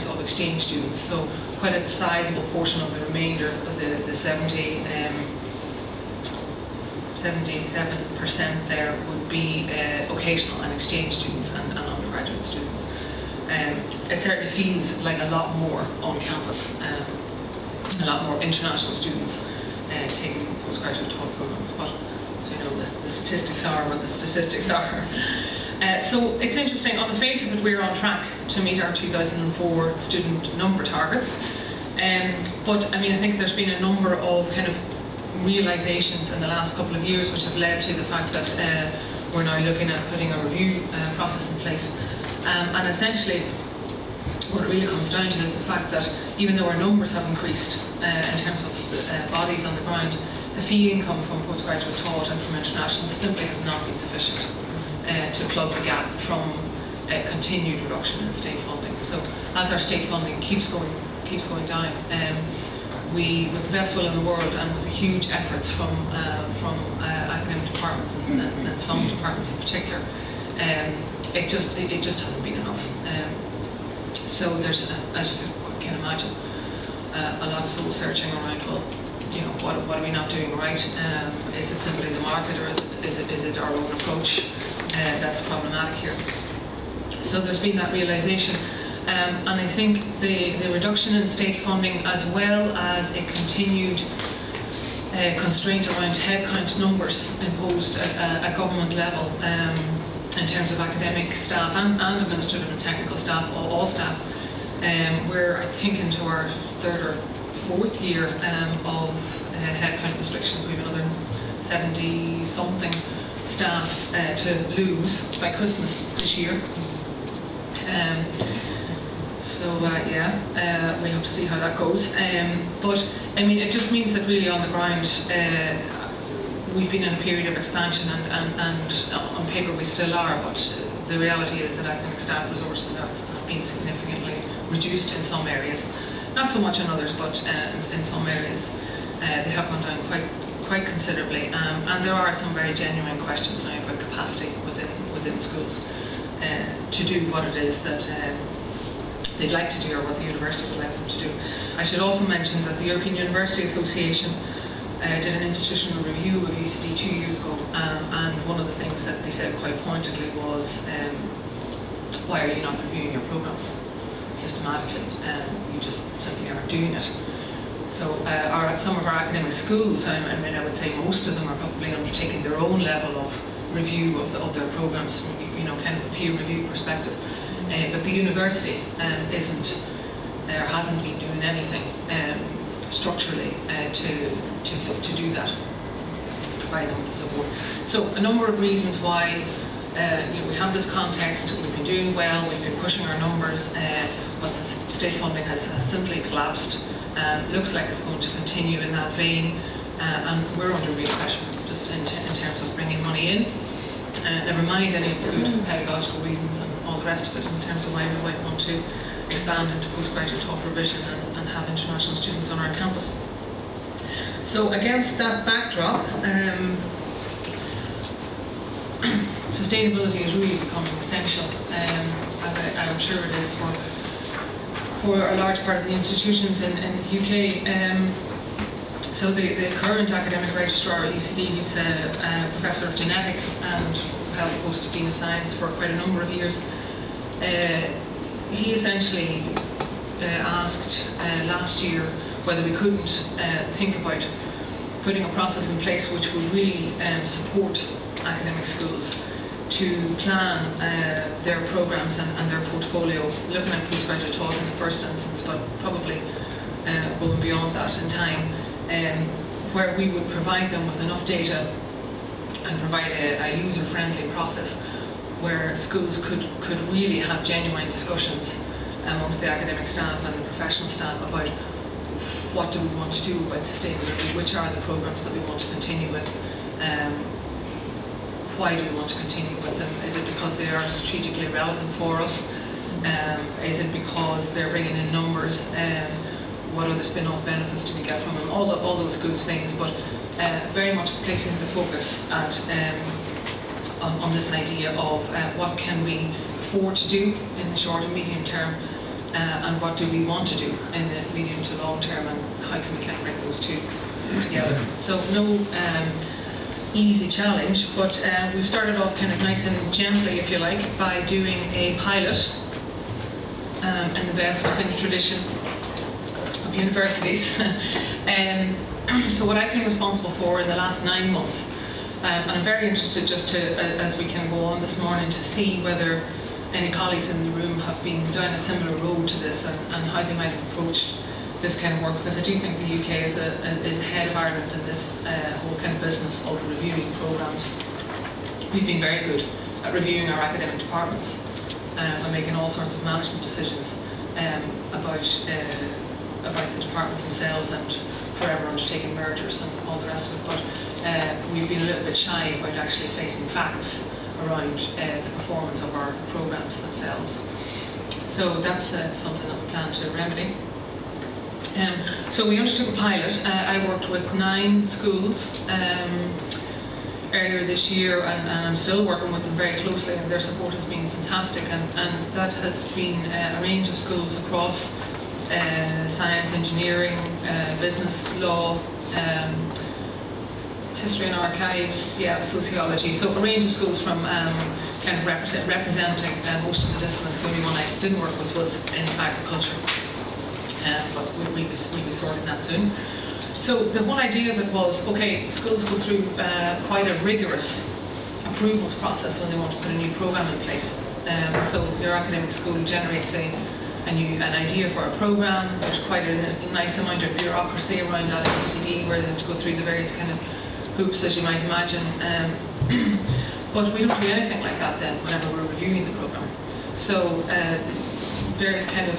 Speaker 9: of exchange students. So quite a sizable portion of the remainder of the 77% there would be occasional and exchange students and undergraduate students. It certainly feels like a lot more on campus, a lot more international students taking postgraduate taught programs, but as we know, the statistics are what the statistics are. So it's interesting, on the face of it, we're on track to meet our 2004 student number targets. But I mean, I think there's been a number of kind of realisations in the last couple of years which have led to the fact that we're now looking at putting a review process in place. And essentially, what it really comes down to is the fact that even though our numbers have increased in terms of bodies on the ground, the fee income from postgraduate taught and from international simply has not been sufficient to plug the gap from continued reduction in state funding. So as our state funding keeps going down, we, with the best will in the world and with the huge efforts from academic departments and some departments in particular, it just hasn't been enough. So there's, as you can imagine, a lot of soul searching around. Well, you know, what are we not doing right? Is it simply the market, or is it our own approach that's problematic here? So there's been that realisation. And I think the reduction in state funding, as well as a continued constraint around headcount numbers imposed at government level in terms of academic staff and administrative and technical staff, all staff, we're, I think, into our 3rd or 4th year of headcount restrictions. We have another 70-something staff to lose by Christmas this year. We'll have to see how that goes. But I mean, it just means that really on the ground, we've been in a period of expansion, and on paper we still are, but the reality is that academic staff resources have been significantly reduced in some areas. Not so much in others, but in some areas they have gone down quite considerably. And there are some very genuine questions now about capacity within schools to do what it is that they'd like to do, or what the university would like them to do. I should also mention that the European University Association did an institutional review of UCD 2 years ago, and one of the things that they said quite pointedly was, why are you not reviewing your programmes systematically? You just simply aren't doing it. So some of our academic schools, I mean, I would say most of them are probably undertaking their own level of review of their programmes from, you know, kind of a peer review perspective. But the university isn't, or hasn't been doing anything structurally to do that, provide them with support. So a number of reasons why we have this context. We've been doing well, we've been pushing our numbers, but the state funding has simply collapsed. Looks like it's going to continue in that vein, and we're under real pressure just in terms of bringing money in. Never mind any of the good pedagogical reasons and all the rest of it in terms of why we might want to expand into postgraduate taught provision and have international students on our campus. So against that backdrop, sustainability is really becoming essential, as I'm sure it is for a large part of the institutions in the UK. So the current academic registrar at UCD, he's a professor of genetics and held the post of Dean of Science for quite a number of years. He essentially asked last year whether we couldn't think about putting a process in place which would really support academic schools to plan their programs and their portfolio, looking at postgraduate thought in the first instance, but probably going beyond that in time, where we would provide them with enough data and provide a user-friendly process where schools could really have genuine discussions amongst the academic staff and the professional staff about what do we want to do about sustainability, which are the programs that we want to continue with, why do we want to continue with them, is it because they are strategically relevant for us, is it because they're bringing in numbers, what other spin-off benefits do we get from them, all those good things, but very much placing the focus on this idea of what can we afford to do in the short and medium term, and what do we want to do in the medium to long term, and how can we kind of bring those two together. So no easy challenge, but we've started off kind of nice and gently, if you like, by doing a pilot in the best kind of tradition of universities. So what I've been responsible for in the last 9 months, and I'm very interested just to, as we can go on this morning, to see whether any colleagues in the room have been down a similar road to this, and how they might have approached this kind of work, because I do think the UK is ahead of Ireland in this whole kind of business of reviewing programmes. We've been very good at reviewing our academic departments and making all sorts of management decisions about the departments themselves, and forever undertaking mergers and all the rest of it. But we've been a little bit shy about actually facing facts around the performance of our programmes themselves. So that's something that we plan to remedy. So we undertook a pilot. I worked with 9 schools earlier this year, and I'm still working with them very closely, and their support has been fantastic, and that has been a range of schools across science, engineering, business, law, history and archives, sociology. So a range of schools from kind of representing most of the disciplines. The only one I didn't work with was in agriculture, but we'll be sorting that soon. So the whole idea of it was, okay, schools go through quite a rigorous approvals process when they want to put a new programme in place. So your academic school generates an idea for a programme. There's quite a nice amount of bureaucracy around that at UCD, where they have to go through the various kind of hoops, as you might imagine. But we don't do anything like that then whenever we're reviewing the programme. So various kind of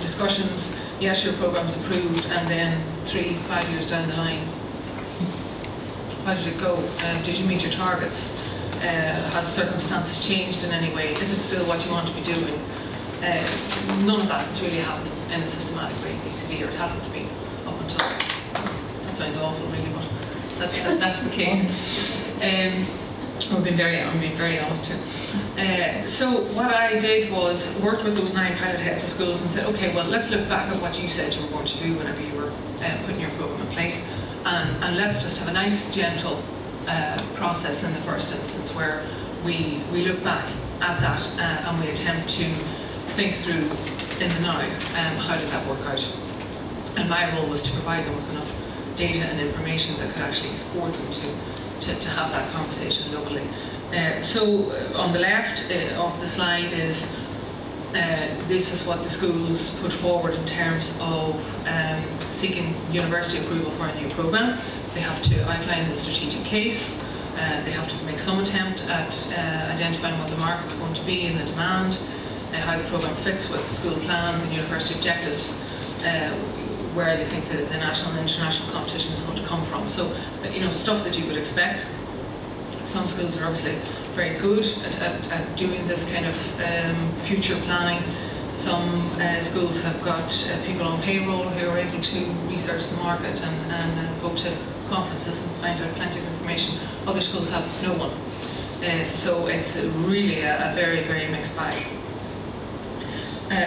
Speaker 9: discussions, yes, your programme's approved, and then 3-5 years down the line, how did it go? Did you meet your targets? Have circumstances changed in any way? Is it still what you want to be doing? None of that is really happening in a systematic way at UCD, or it hasn't been up until, that sounds awful really, but that's the case. I'm being very honest here. So what I did was worked with those 9 pilot heads of schools and said, okay, well, let's look back at what you said you were going to do whenever you were putting your programme in place, and let's just have a nice, gentle process in the first instance where we look back at that and we attempt to think through in the now, how did that work out? And my role was to provide them with enough data and information that could actually support them to have that conversation locally. So on the left of the slide is this is what the schools put forward in terms of seeking university approval for a new programme. They have to outline the strategic case. They have to make some attempt at identifying what the market's going to be and the demand, how the programme fits with school plans and university objectives, where they think the national and international competition is going to come from. So, stuff that you would expect. Some schools are obviously very good at doing this kind of future planning. Some schools have got people on payroll who are able to research the market and go to conferences and find out plenty of information. Other schools have no one. So it's really a very, very mixed bag.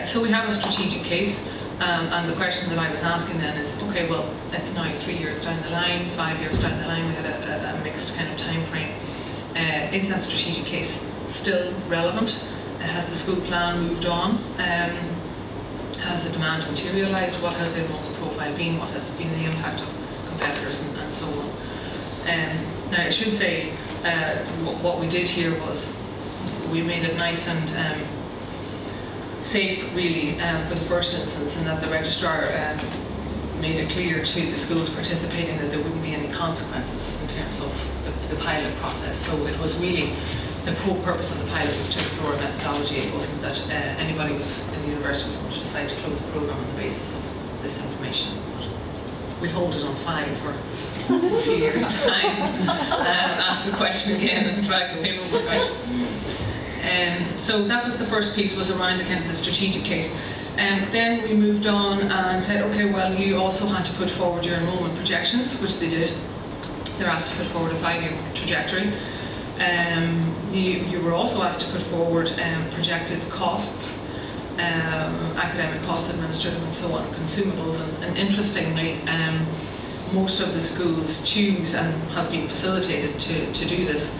Speaker 9: So we have a strategic case, and the question that I was asking then is, okay, well, it's now 3 years down the line, 5 years down the line, we had a mixed kind of time frame. Is that strategic case still relevant? Has the school plan moved on? Has the demand materialised? What has the enrollment profile been? What has been the impact of competitors and so on? Now I should say what we did here was we made it nice and safe really for the first instance, and that the registrar made it clear to the schools participating that there wouldn't be any consequences in terms of the pilot process. So it was really, the whole purpose of the pilot was to explore a methodology. It wasn't that anybody was in the university was going to decide to close a programme on the basis of this information. We'd hold it on file for a few years' time, ask the question again and drag the paperwork out. So that was the first piece, was around the kind of the strategic case. Then we moved on and said, okay, well, you also had to put forward your enrolment projections, which they did. They're asked to put forward a 5-year trajectory. You were also asked to put forward projected costs, academic costs, administrative and so on, consumables, and interestingly, most of the schools choose and have been facilitated to do this,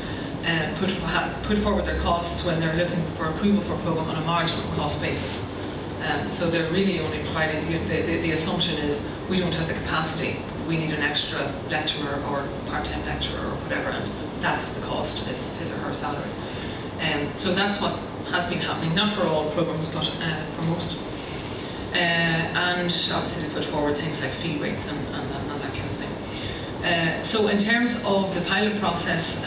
Speaker 9: put forward their costs when they're looking for approval for a programme on a marginal cost basis. So they're really only providing, the assumption is we don't have the capacity, we need an extra lecturer or part-time lecturer or whatever, and that's the cost, his or her salary. So that's what has been happening, not for all programmes, but for most. And obviously they put forward things like fee rates and that kind of thing. So in terms of the pilot process,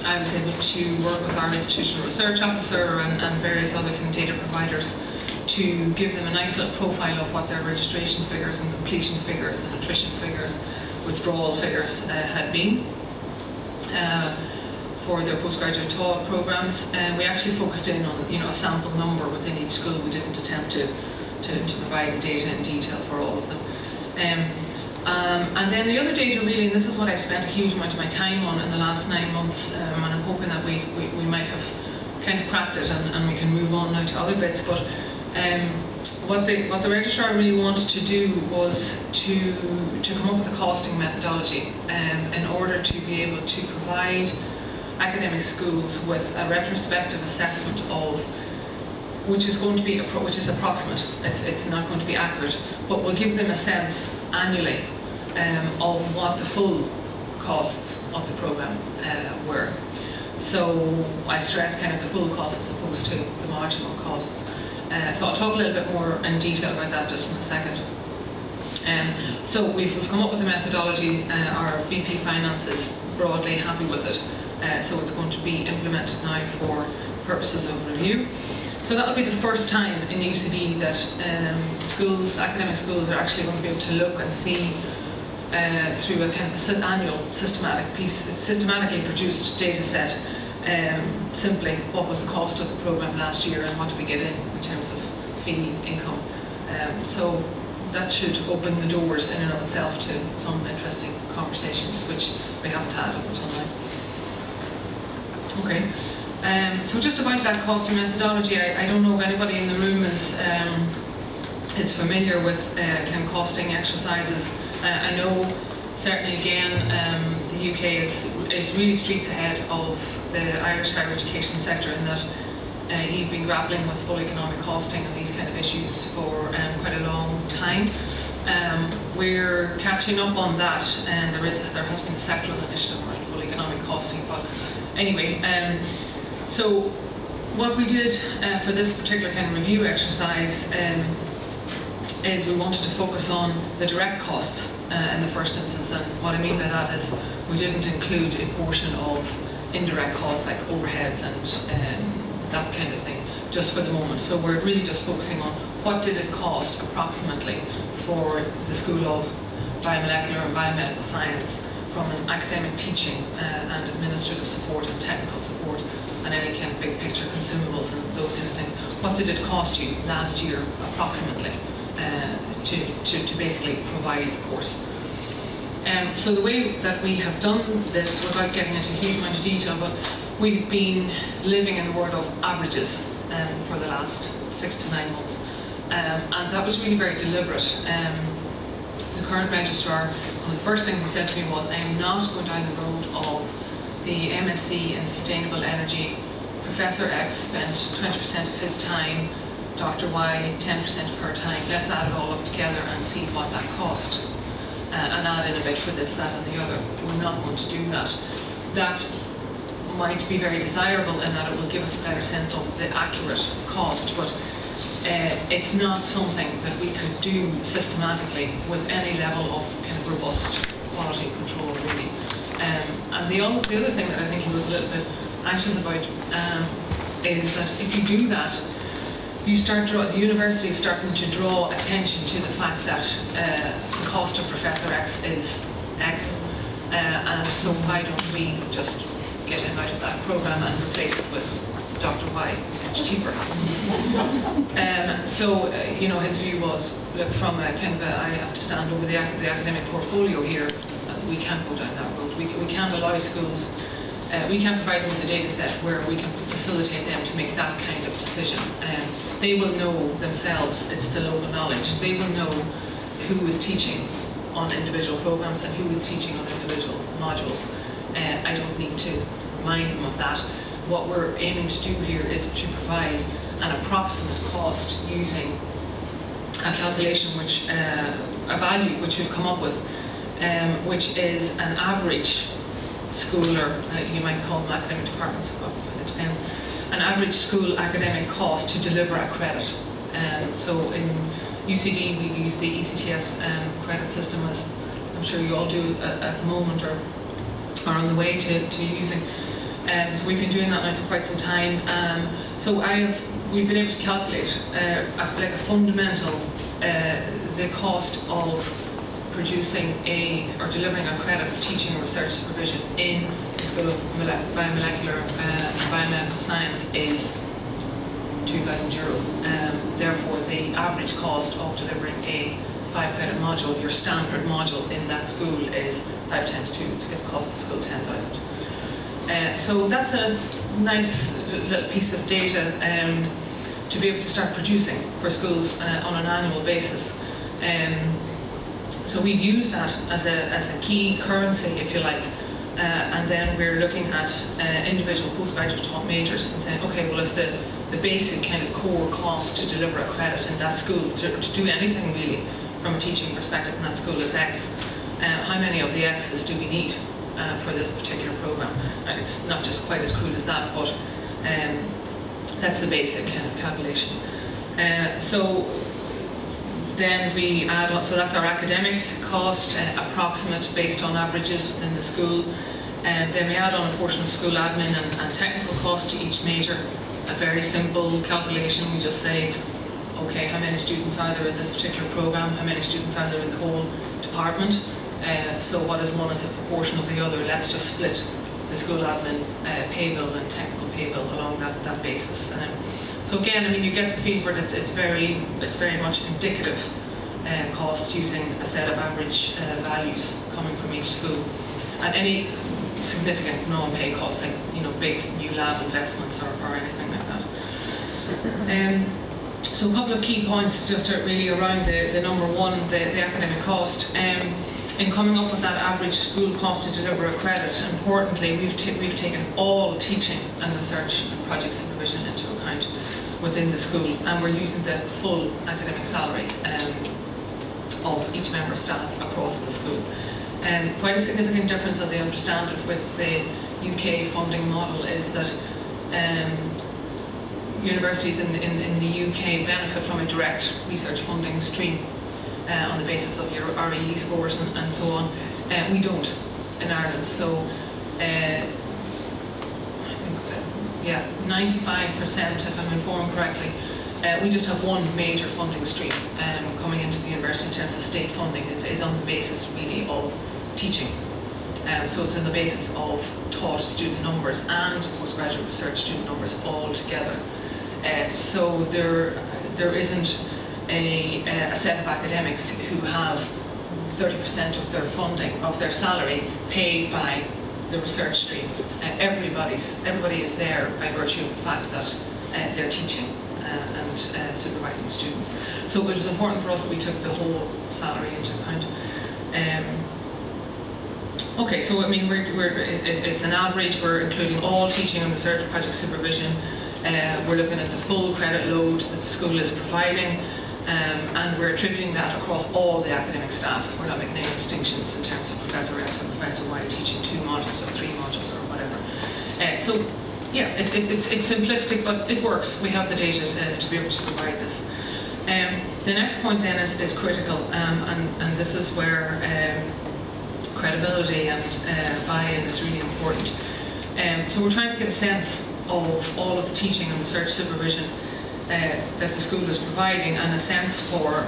Speaker 9: I was able to work with our institutional research officer and various other kind of data providers to give them a nice little profile of what their registration figures and completion figures and attrition figures, withdrawal figures had been for their postgraduate talk programs. We actually focused in on a sample number within each school. We didn't attempt to provide the data in detail for all of them. And then the other data really, and this is what I've spent a huge amount of my time on in the last 9 months, and I'm hoping that we might have kind of cracked it and we can move on now to other bits, but what the registrar really wanted to do was to come up with a costing methodology in order to be able to provide academic schools with a retrospective assessment of, which is going to be which is approximate. It's not going to be accurate, but will give them a sense annually of what the full costs of the programme were. So I stress kind of the full costs as opposed to the marginal costs. So I'll talk a little bit more in detail about that just in a second. So we've come up with a methodology. Our VP Finance is broadly happy with it. So it's going to be implemented now for purposes of review. So that'll be the first time in UCD that academic schools are actually going to be able to look and see through a kind of annual systematically produced data set, simply what was the cost of the programme last year and what did we get in terms of fee income. So that should open the doors in and of itself to some interesting conversations, which we haven't had up until now. Okay. So just about that costing methodology, I don't know if anybody in the room is familiar with kind of costing exercises. I know certainly again the UK is really streets ahead of the Irish higher education sector in that you've been grappling with full economic costing and these kind of issues for quite a long time. We're catching up on that, and there has been a sectoral initiative around full economic costing. But anyway, so what we did for this particular kind of review exercise is we wanted to focus on the direct costs in the first instance, and what I mean by that is we didn't include a portion of indirect costs like overheads and that kind of thing just for the moment. So we're really just focusing on what did it cost approximately for the School of Biomolecular and Biomedical Science from an academic teaching and administrative support and technical support and any kind of big picture consumables and those kind of things. What did it cost you last year approximately to basically provide the course? So the way that we have done this, without getting into a huge amount of detail, but we've been living in the world of averages for the last 6 to 9 months. And that was really very deliberate. The current registrar, one of the first things he said to me was, I am not going down the road of the MSc in Sustainable Energy. Professor X spent 20% of his time, Dr. Y 10% of her time. Let's add it all up together and see what that cost. And add in a bit for this, that and the other. We're not going to do that. That might be very desirable in that it will give us a better sense of the accurate cost, but it's not something that we could do systematically with any level of kind of robust quality control, really. And the other thing that I think he was a little bit anxious about is that if you do that, the university is starting to draw attention to the fact that the cost of Professor X is X, and so why don't we just get him out of that programme and replace it with Dr. Y, it's much cheaper. You know, his view was, look, from a kind of I have to stand over the academic portfolio here, we can't go down that road. We can't allow schools, we can't provide them with a data set where we can facilitate them to make that kind of decision. They will know themselves, it's the local knowledge. They will know who is teaching on individual programs and who is teaching on individual modules. I don't need to remind them of that. What we're aiming to do here is to provide an approximate cost using a calculation, a value which we've come up with, which is an average schooler, you might call them academic departments, it depends, an average school academic cost to deliver a credit. So in UCD we use the ECTS credit system, as I'm sure you all do at the moment or are on the way to using. So we've been doing that now for quite some time. So we've been able to calculate like a fundamental, the cost of producing or delivering a credit of teaching and research supervision in the School of Biomolecular and Biomedical Science is €2,000. Therefore, the average cost of delivering a 5-credit module, your standard module in that school, is 5 times 2. It costs the school 10,000. So that's a nice little piece of data to be able to start producing for schools on an annual basis. So we've used that as a key currency, if you like, and then we're looking at individual postgraduate taught majors and saying, okay, well, if the basic kind of core cost to deliver a credit in that school, to do anything really from a teaching perspective in that school is X, how many of the X's do we need for this particular programme? It's not just quite as crude as that, but that's the basic kind of calculation. So then we add on, so that's our academic cost, approximate based on averages within the school. Then we add on a portion of school admin and technical cost to each major. A very simple calculation, we just say, okay, how many students are there in this particular programme, how many students are there in the whole department, so what is one as a proportion of the other. Let's just split the school admin pay bill and technical pay bill along that basis. So again, I mean, you get the feel for it. It's very much indicative cost using a set of average values coming from each school, and any significant non-pay costs, like big new lab investments or anything like that. So a couple of key points just really around the number one, the academic cost. In coming up with that average school cost to deliver a credit, importantly, we've taken all teaching and research and project supervision into account within the school, and we're using the full academic salary of each member of staff across the school. Quite a significant difference, as I understand it, with the UK funding model is that universities in the UK benefit from a direct research funding stream on the basis of your REE scores and so on. We don't in Ireland, so I think, 95%, if I'm informed correctly, we just have one major funding stream coming into the university in terms of state funding. Is on the basis really of teaching. So it's on the basis of taught student numbers and postgraduate research student numbers all together. So there isn't a set of academics who have 30% of their funding, of their salary, paid by the research stream. Everybody is there by virtue of the fact that they're teaching and supervising students. So it was important for us that we took the whole salary into account. Okay, so I mean, it's an average. We're including all teaching and research project supervision. We're looking at the full credit load that the school is providing, and we're attributing that across all the academic staff. We're not making any distinctions in terms of Professor X or Professor Y teaching 2 modules or 3 modules or whatever. So yeah, it's simplistic, but it works. We have the data to be able to provide this. The next point then is critical, and this is where credibility and buy-in is really important. So we're trying to get a sense of all of the teaching and research supervision that the school is providing, and a sense for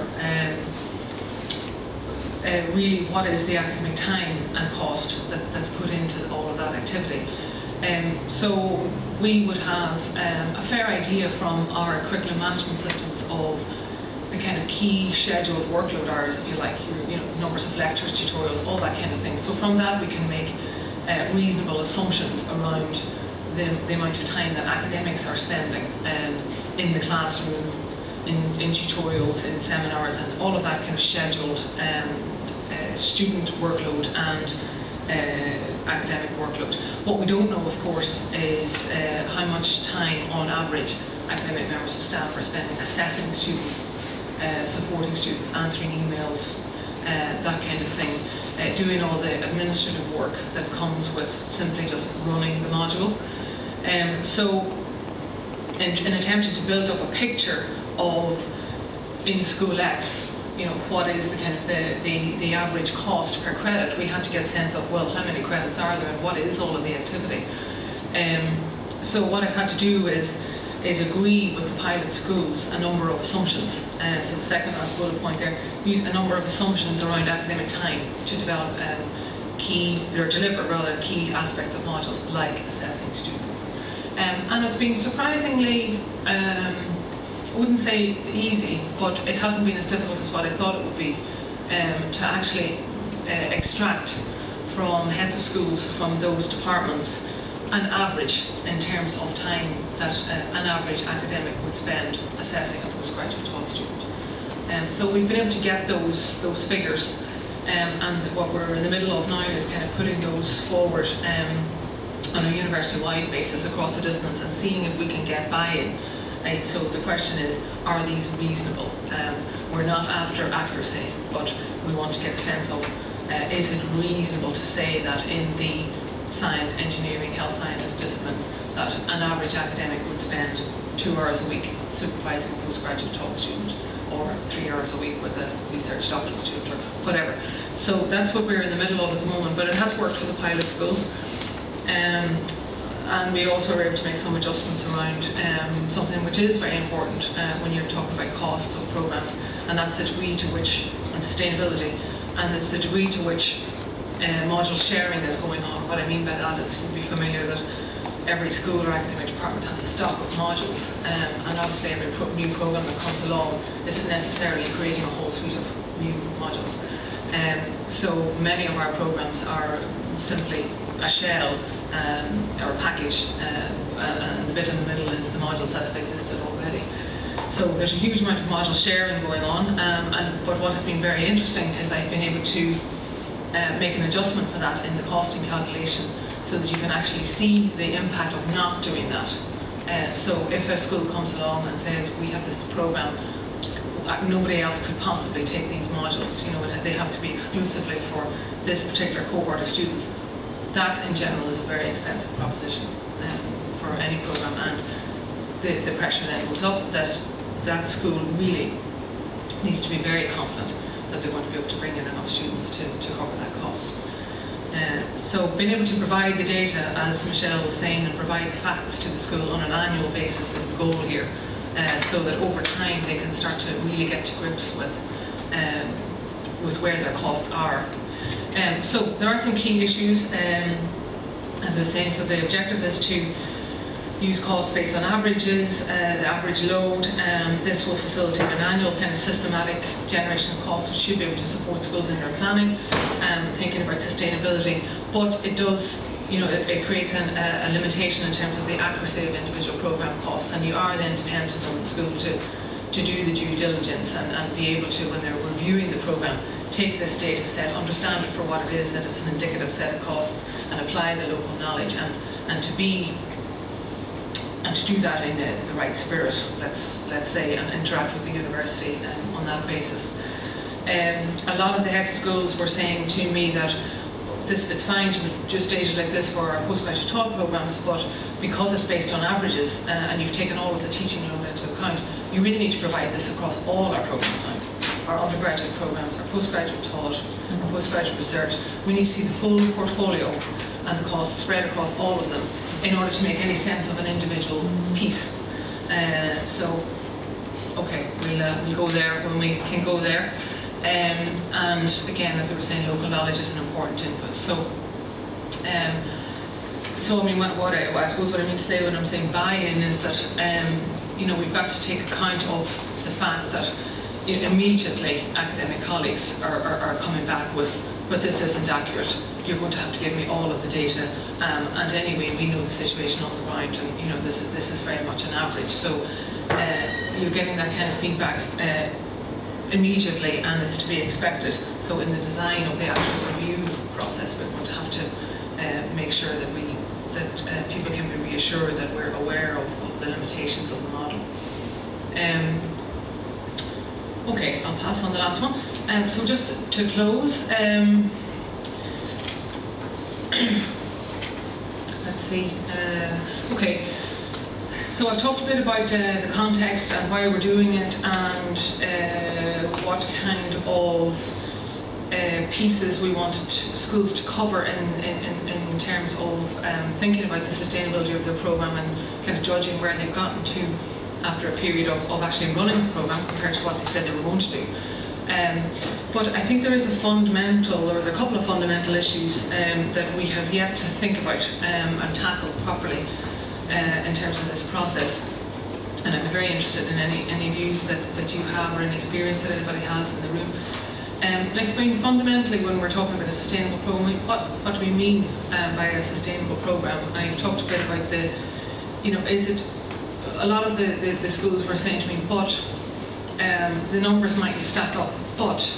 Speaker 9: really what is the academic time and cost that's put into all of that activity. So we would have a fair idea from our curriculum management systems of the kind of key scheduled workload hours, if you like, numbers of lectures, tutorials, all that kind of thing. So from that we can make reasonable assumptions around the amount of time that academics are spending in the classroom, in tutorials, in seminars, and all of that kind of scheduled student workload and academic workload. What we don't know, of course, is how much time on average academic members of staff are spending assessing students, supporting students, answering emails, that kind of thing, doing all the administrative work that comes with simply just running the module. So in attempting to build up a picture of in School X, what is the kind of the average cost per credit, we had to get a sense of, well, how many credits are there and what is all of the activity. So what I've had to do is agree with the pilot schools a number of assumptions. So the second last bullet point there, use a number of assumptions around academic time to develop deliver key aspects of modules like assessing students. And it's been surprisingly, I wouldn't say easy, but it hasn't been as difficult as what I thought it would be to actually extract from heads of schools, from those departments, an average in terms of time that an average academic would spend assessing a postgraduate taught student. So we've been able to get those figures, and what we're in the middle of now is kind of putting those forward on a university-wide basis across the disciplines and seeing if we can get buy-in. Right? So the question is, are these reasonable? We're not after accuracy, but we want to get a sense of, is it reasonable to say that in the science, engineering, health sciences disciplines, that an average academic would spend 2 hours a week supervising a postgraduate taught student, or 3 hours a week with a research doctoral student, or whatever. So that's what we're in the middle of at the moment, but it has worked for the pilot schools. And we also were able to make some adjustments around something which is very important when you're talking about costs of programs, and that's the degree to which, and sustainability, and it's the degree to which module sharing is going on. What I mean by that is, you'll be familiar that every school or academic department has a stock of modules, and obviously every new program that comes along isn't necessarily creating a whole suite of new modules. So many of our programs are simply a shell or a package, and the bit in the middle is the modules that have existed already. So there's a huge amount of module sharing going on, but what has been very interesting is I've been able to make an adjustment for that in the costing calculation, so that you can actually see the impact of not doing that. So if a school comes along and says, we have this program, nobody else could possibly take these modules, they have to be exclusively for this particular cohort of students. That in general is a very expensive proposition for any program, and the pressure then goes up that that school really needs to be very confident that they're going to be able to bring in enough students to cover that cost. So being able to provide the data, as Michelle was saying, and provide the facts to the school on an annual basis is the goal here, so that over time they can start to really get to grips with where their costs are. So there are some key issues, as I was saying. So the objective is to use costs based on averages, the average load. This will facilitate an annual kind of systematic generation of costs, which should be able to support schools in their planning, thinking about sustainability. But it does, it creates a limitation in terms of the accuracy of individual programme costs, and you are then dependent on the school to do the due diligence and be able to, when they're reviewing the programme, take this data set, understand it for what it is, that it's an indicative set of costs, and apply the local knowledge, and to do that in the right spirit, let's say, and interact with the university on that basis. A lot of the heads of schools were saying to me that it's fine to just data like this for our postgraduate taught programmes, but because it's based on averages and you've taken all of the teaching load into account, you really need to provide this across all our programmes now. Our undergraduate programmes, our postgraduate taught, our postgraduate research. We need to see the full portfolio and the costs spread across all of them in order to make any sense of an individual piece. So, okay, we'll go there when we can go there. And again, as I was saying, local knowledge is an important input. So I mean, I suppose what I mean to say when I'm saying buy-in is that we've got to take account of the fact that immediately academic colleagues are coming back with, but this isn't accurate. You're going to have to give me all of the data, and anyway, we know the situation on the ground, and this is very much an average. So you're getting that kind of feedback immediately, and it's to be expected. So in the design of the actual review process, we're going to have to make sure that people can be reassured that we're aware of the limitations of the model. Okay, I'll pass on the last one. So just to close, let's see. Okay. So I've talked a bit about the context and why we're doing it, and what kind of pieces we want schools to cover in terms of thinking about the sustainability of their programme and kind of judging where they've gotten to after a period of actually running the programme compared to what they said they were going to do. But I think there is a couple of fundamental issues that we have yet to think about and tackle properly in terms of this process, and I'd be very interested in any views that you have or any experience that anybody has in the room. Fundamentally, when we're talking about a sustainable programme, what do we mean by a sustainable programme? I've talked a bit about is it, a lot of the schools were saying to me, but the numbers mightn't stack up, but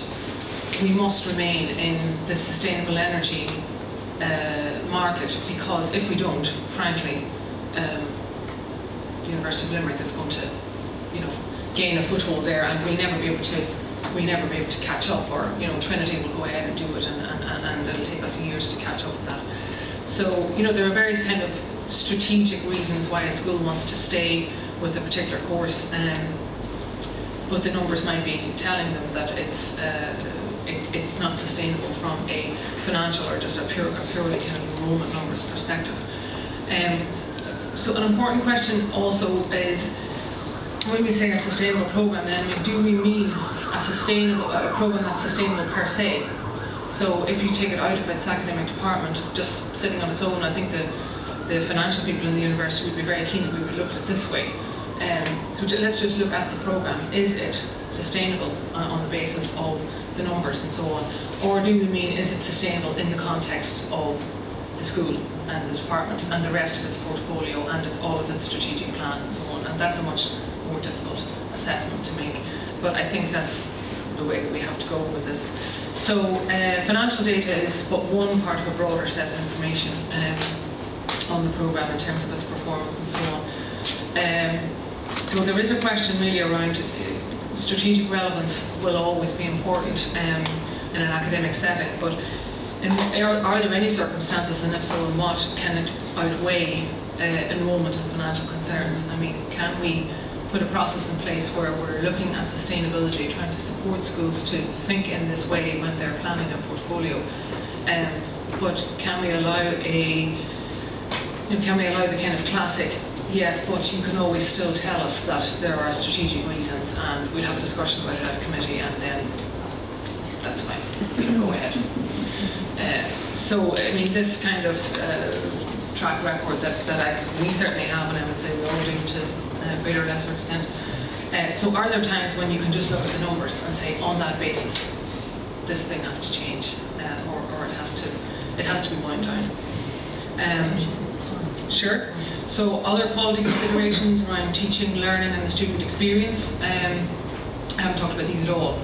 Speaker 9: we must remain in the sustainable energy market, because if we don't, frankly, the University of Limerick is going to, gain a foothold there, and we'll never be able to catch up, or Trinity will go ahead and do it, and it'll take us years to catch up with that. So there are various kind of strategic reasons why a school wants to stay with a particular course, but the numbers might be telling them that it's not sustainable from a financial or just a purely kind of enrollment numbers perspective. So an important question also is, when we say a sustainable programme, then do we mean a programme that's sustainable per se? So if you take it out of its academic department, just sitting on its own, I think the financial people in the university would be very keen that we would look at it this way. So let's just look at the programme. Is it sustainable on the basis of the numbers and so on? Or do we mean, is it sustainable in the context of the school and the department and the rest of its portfolio and all of its strategic plan and so on? And that's a much more difficult assessment to make. But I think that's the way that we have to go with this. So financial data is but one part of a broader set of information on the programme in terms of its performance and so on. So there is a question really around strategic relevance will always be important in an academic setting, but are there any circumstances, and if so, in what, can it outweigh enrolment and financial concerns? I mean, can we put a process in place where we're looking at sustainability, trying to support schools to think in this way when they're planning their portfolio, but can we allow the kind of classic, yes, but you can always still tell us that there are strategic reasons, and we'll have a discussion about it at a committee, and then that's fine, go ahead. So, I mean, this kind of track record that we certainly have, and I would say we all do to a greater or lesser extent. So are there times when you can just look at the numbers and say, on that basis, this thing has to change, or it has to be wound down? Sure. So other quality considerations around teaching, learning and the student experience. I haven't talked about these at all.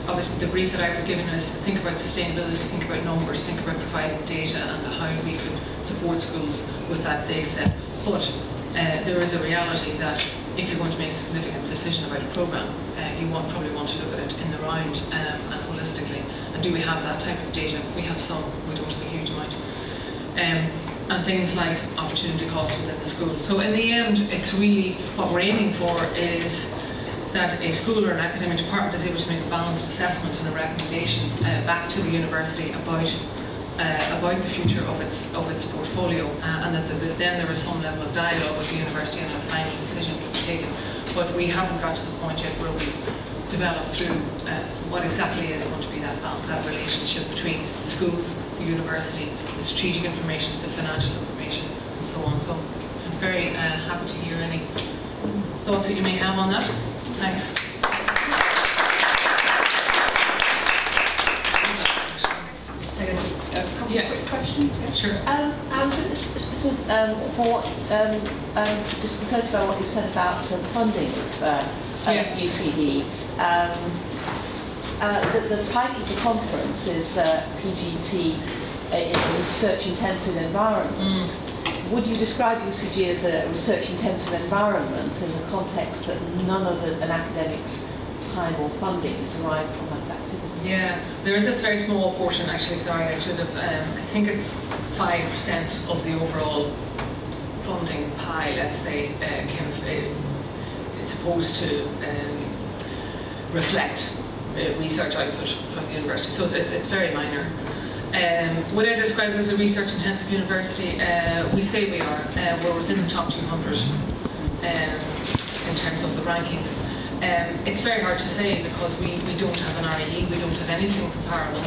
Speaker 9: Obviously the brief that I was given is think about sustainability, think about numbers, think about providing data and how we could support schools with that data set. But there is a reality that if you're going to make a significant decision about a programme, you probably want to look at it in the round and holistically. And do we have that type of data? We have some, we don't have a huge amount. And things like opportunity costs within the school. So in the end, it's really what we're aiming for is that a school or an academic department is able to make a balanced assessment and a recommendation back to the university about the future of its portfolio, and that then there is some level of dialogue with the university and a final decision can be taken. But we haven't got to the point yet where we've developed through what exactly is going to be that relationship between the schools, the university, the strategic information, the financial information, and so on. So I'm very happy to hear any thoughts that you may have on that. Thanks.
Speaker 5: Just take a couple of quick questions. Yeah.
Speaker 9: Sure.
Speaker 5: I was disconcerted by what you said about the funding of UCD. The title of the conference is PGT in a research-intensive environment. Would you describe UCG as a research-intensive environment in the context that none of an academic's time or funding is derived from that activity?
Speaker 9: Yeah, there is this very small portion, actually, sorry, I should have, I think it's 5% of the overall funding pie, let's say, it's supposed to reflect research output from the university, so it's very minor. Would I describe it as a research-intensive university? We say we are. We're within the top 200 in terms of the rankings. It's very hard to say because we don't have an REE, we don't have anything comparable.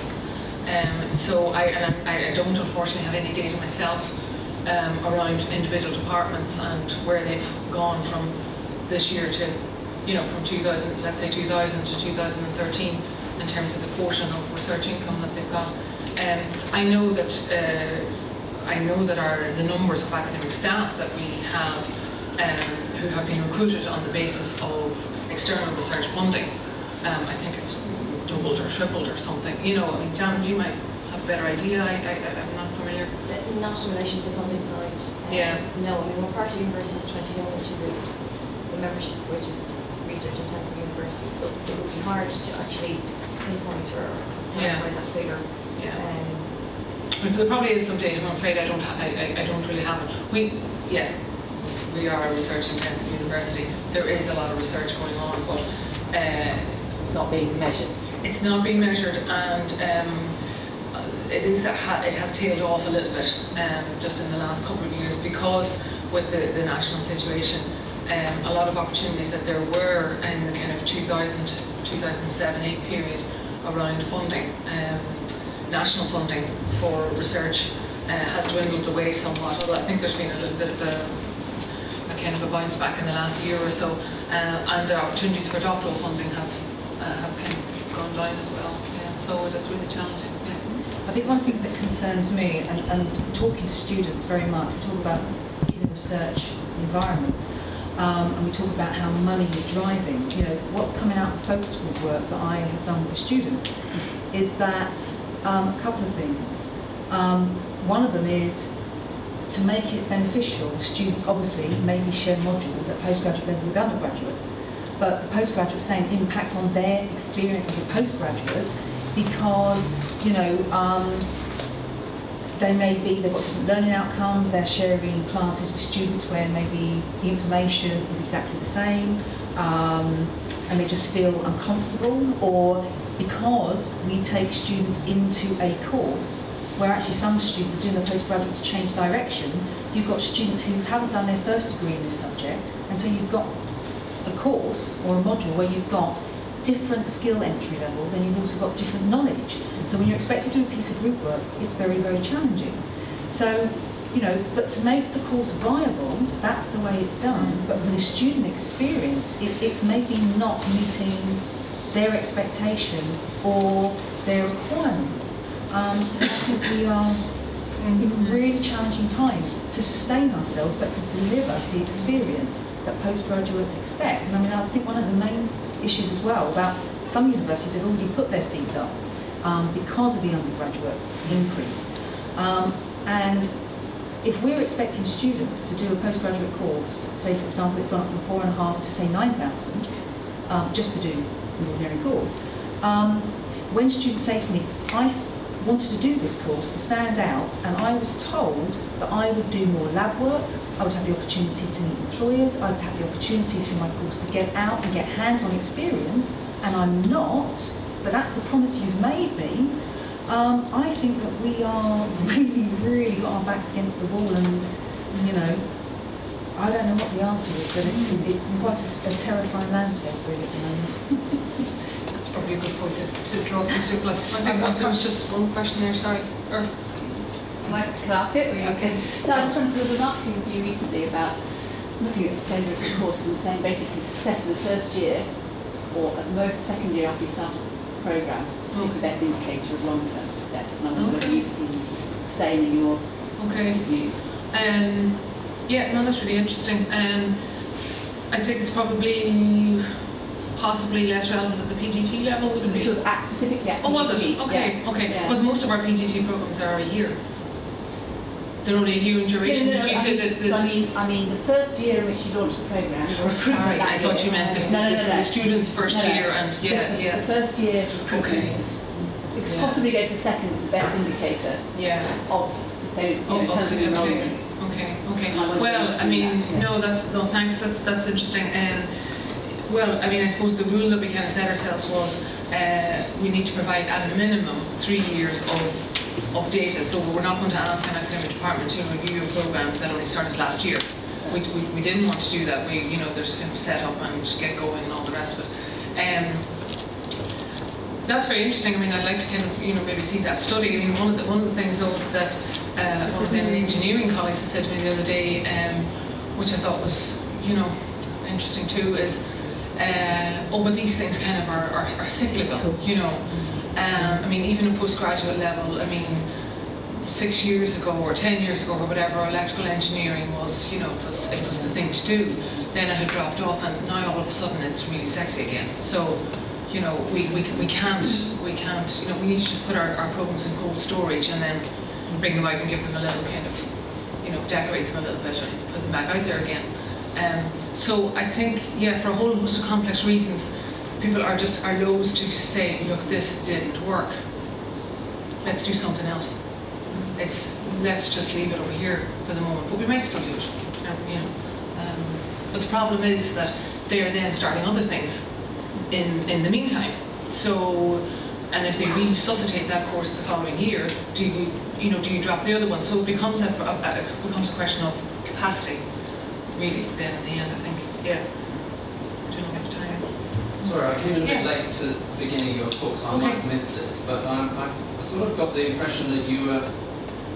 Speaker 9: So I don't unfortunately have any data myself around individual departments and where they've gone from this year to, from 2000, let's say 2000 to 2013 in terms of the portion of research income that they've got. I know that the numbers of academic staff that we have who have been recruited on the basis of external research funding, I think it's doubled or tripled or something. Jan, you might have a better idea. I'm not familiar.
Speaker 10: Not in relation to the funding side. No, we're part of Universities 21, which is the membership, which is research intensive universities, but it would be hard to actually pinpoint or clarify that figure.
Speaker 9: There probably is some data, but I'm afraid I don't really have it. We are a research-intensive university. There is a lot of research going on, but
Speaker 5: it's not being measured.
Speaker 9: It's not being measured, and it has tailed off a little bit just in the last couple of years because with the national situation, a lot of opportunities that there were in the kind of 2000 to 2007-8 period around funding. National funding for research has dwindled away somewhat, although I think there's been a little bit of a kind of a bounce back in the last year or so, and the opportunities for doctoral funding have kind of gone down as well. So it is really challenging.
Speaker 2: I think one of the things that concerns me, and talking to students very much, we talk about in a research environment, and we talk about how money is driving. What's coming out of the focus group work that I have done with the students is that a couple of things. One of them is to make it beneficial. Students obviously maybe share modules at postgraduate level with undergraduates, but the postgraduate saying impacts on their experience as a postgraduate because they've got different learning outcomes, they're sharing classes with students where maybe the information is exactly the same, and they just feel uncomfortable, or because we take students into a course where actually some students are doing their postgraduate to change direction. You've got students who haven't done their first degree in this subject, and so you've got a course or a module where you've got different skill entry levels and you've also got different knowledge. So when you're expected to do a piece of group work, it's very, very challenging. So but to make the course viable, that's the way it's done. But for the student experience, it's maybe not meeting their expectation or their requirements. So I think we are in really challenging times to sustain ourselves, but to deliver the experience that postgraduates expect. And I mean, I think one of the main issues as well about some universities have already put their fees up because of the undergraduate increase. And if we're expecting students to do a postgraduate course, say for example it's gone up from 4,500 to say 9,000, just to do an ordinary course, when students say to me, I wanted to do this course to stand out, and I was told that I would do more lab work, I would have the opportunity to meet employers, I would have the opportunity through my course to get out and get hands-on experience, and I'm not, but that's the promise you've made me. I think that we are really got our backs against the wall, and I don't know what the answer is, but it's quite a terrifying landscape really at the moment.
Speaker 1: That's probably a good point to draw things to.
Speaker 9: I think there was just one question there, sorry.
Speaker 5: Can I ask it? Or you okay? No, I just wanted, there was a marketing review recently about looking at sustainability courses and saying basically success in the first year, or at most second year after you start a programme, is the best indicator of long-term success. And I wonder whether you've seen the same in your reviews.
Speaker 9: Yeah, no, that's really interesting. I think it's probably possibly less relevant at the PGT level, would it be?
Speaker 5: This was specifically at PGT.
Speaker 9: Oh, was it? Okay,
Speaker 5: yeah.
Speaker 9: okay.
Speaker 5: Yeah.
Speaker 9: Because most of our PGT programs are a year. They're only a year in duration.
Speaker 5: No,
Speaker 9: Did you say that?
Speaker 5: So I mean, the first year in which you launched the programme.
Speaker 9: Oh, sorry, I thought you meant the students' first year, and
Speaker 5: the first year's recruitment. Because possibly go to the second is the best indicator of sustainability in terms of enrollment.
Speaker 9: Okay. Well, I mean, no, thanks. That's interesting. Well, I mean, I suppose the rule that we kind of set ourselves was we need to provide at a minimum 3 years of data. So we're not going to ask an academic department to review a programme that only started last year. We didn't want to do that. There's kind of set up and get going and all the rest of it. That's very interesting. I mean, I'd like to kind of maybe see that study. I mean, one of the things though that one of the engineering colleagues had said to me the other day, which I thought was interesting too, is but these things kind of are cyclical. I mean, even at postgraduate level, I mean, 6 years ago or 10 years ago or whatever, electrical engineering was, it was the thing to do. Then it had dropped off, and now all of a sudden it's really sexy again. So, we can't, we need to just put our programs in cold storage and then bring them out and give them a little kind of, decorate them a little bit and put them back out there again. So I think, for a whole host of complex reasons, people are loath to say, look, this didn't work. Let's do something else. Let's just leave it over here for the moment, but we might still do it. But the problem is that they are then starting other things in the meantime. So, and if they resuscitate that course the following year, do you drop the other one? So it becomes a question of capacity, really. Then in the end, I think,
Speaker 8: Sorry, I came in a bit late to the beginning of your talk, so I might have missed this, but I sort of got the impression that you were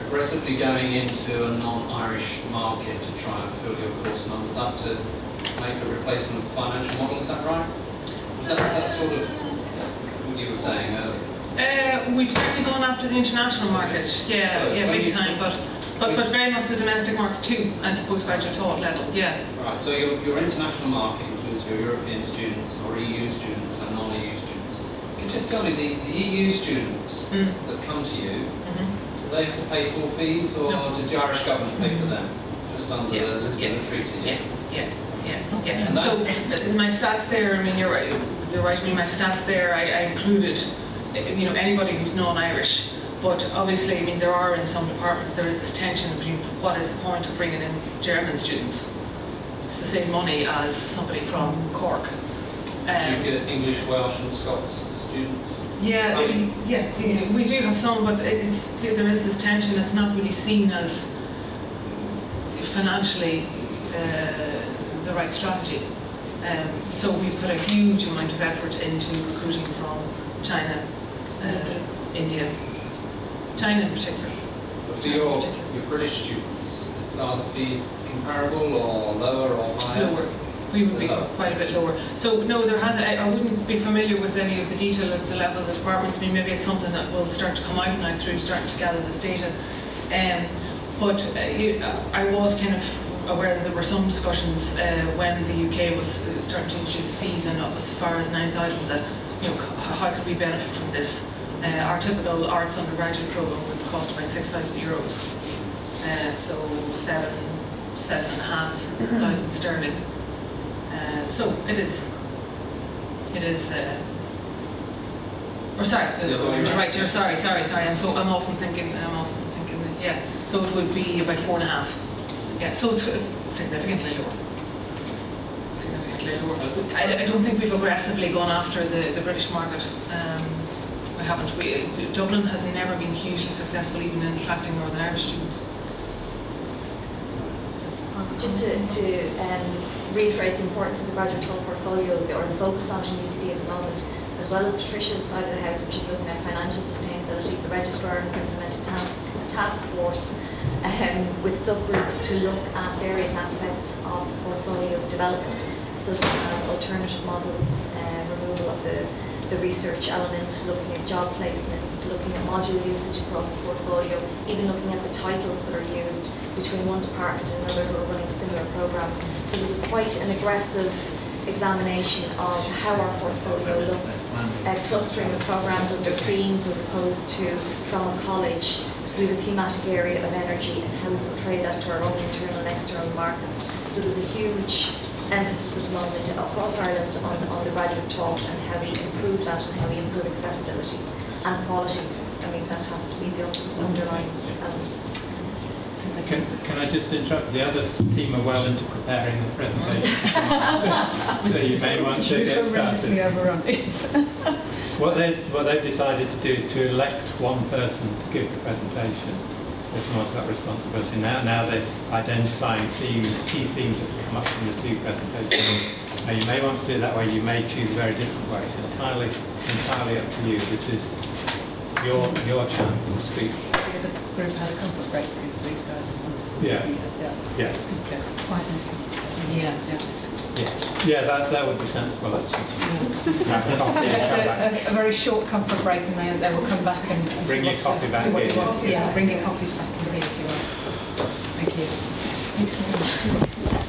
Speaker 8: aggressively going into a non-Irish market to try and fill your course numbers up to make a replacement financial model. Is that right? Was that sort of what you were saying earlier?
Speaker 9: We've certainly gone after the international market, big time, but very much the domestic market too, at the postgraduate taught level,
Speaker 8: Right, so your international market includes your European students or EU students and non-EU students. Can you just tell me the EU students that come to you, do they have to pay full fees, or does the Irish government pay for them? Just under the Lisbon Treaty?
Speaker 9: Yeah. So my stats there, I mean, you're right. I mean, my stats there, I included, anybody who's non-Irish. But obviously, I mean, there are in some departments, there is this tension between what is the point of bringing in German students. It's the same money as somebody from Cork.
Speaker 8: Do you get English, Welsh and Scots students?
Speaker 9: We do have some, but there is this tension. It's not really seen as financially the right strategy. So we've put a huge amount of effort into recruiting from China, India, China in particular.
Speaker 8: But for your British students, are the fees comparable or lower or higher?
Speaker 9: Lower. We would be
Speaker 8: Lower.
Speaker 9: quite a bit lower. So no, there has. I wouldn't be familiar with any of the detail at the level of the departments. I mean, maybe it's something that will start to come out now through starting to gather this data. But I was kind of aware that there were some discussions when the UK was starting to introduce the fees, and up as far as 9,000, that how could we benefit from this? Our typical arts undergraduate program would cost about €6,000, so 7,500 sterling. So it is. Or sorry, you're right. You're sorry. I'm often thinking. Yeah. So it would be about 4.5. Yeah. So it's significantly lower. I don't think we've aggressively gone after the British market. We haven't. Dublin has never been hugely successful even in attracting Northern Irish students.
Speaker 10: Just to reiterate the importance of the graduate talk portfolio, or the focus on it in UCD at the moment, as well as Patricia's side of the house, which is looking at financial sustainability. The registrar has implemented a task force with subgroups to look at various aspects of the portfolio development, such as alternative models, removal of the research element, looking at job placements, looking at module usage across the portfolio, even looking at the titles that are used between one department and another who are running similar programs. So there's quite an aggressive examination of how our portfolio looks, clustering the programs under themes as opposed to from a college. We have a thematic area of energy and how we portray that to our own internal and external markets. So there's a huge emphasis at the moment across Ireland on the graduate talk and how we improve that and how we improve accessibility and quality. I mean, that has to be the underlying element.
Speaker 11: Can I just interrupt? The other team are well into preparing the presentation. so you may want to get started. What they've decided to do is to elect one person to give the presentation. So someone's got responsibility. Now they're identifying themes, key themes that come up from the two presentations. Now you may want to do it that way, you may choose a very different way. It's entirely up to you. This is your chance to speak.
Speaker 1: So the group had a comfort break because these guys have wanted.
Speaker 11: Yeah. Yes.
Speaker 1: Okay.
Speaker 11: Yeah, that would be sensible actually.
Speaker 1: Just a very short comfort break, and they will come back and
Speaker 11: bring your coffee back.
Speaker 1: See what you want. Yeah, bring your coffees back in here if you want. Thank you. Thanks very much.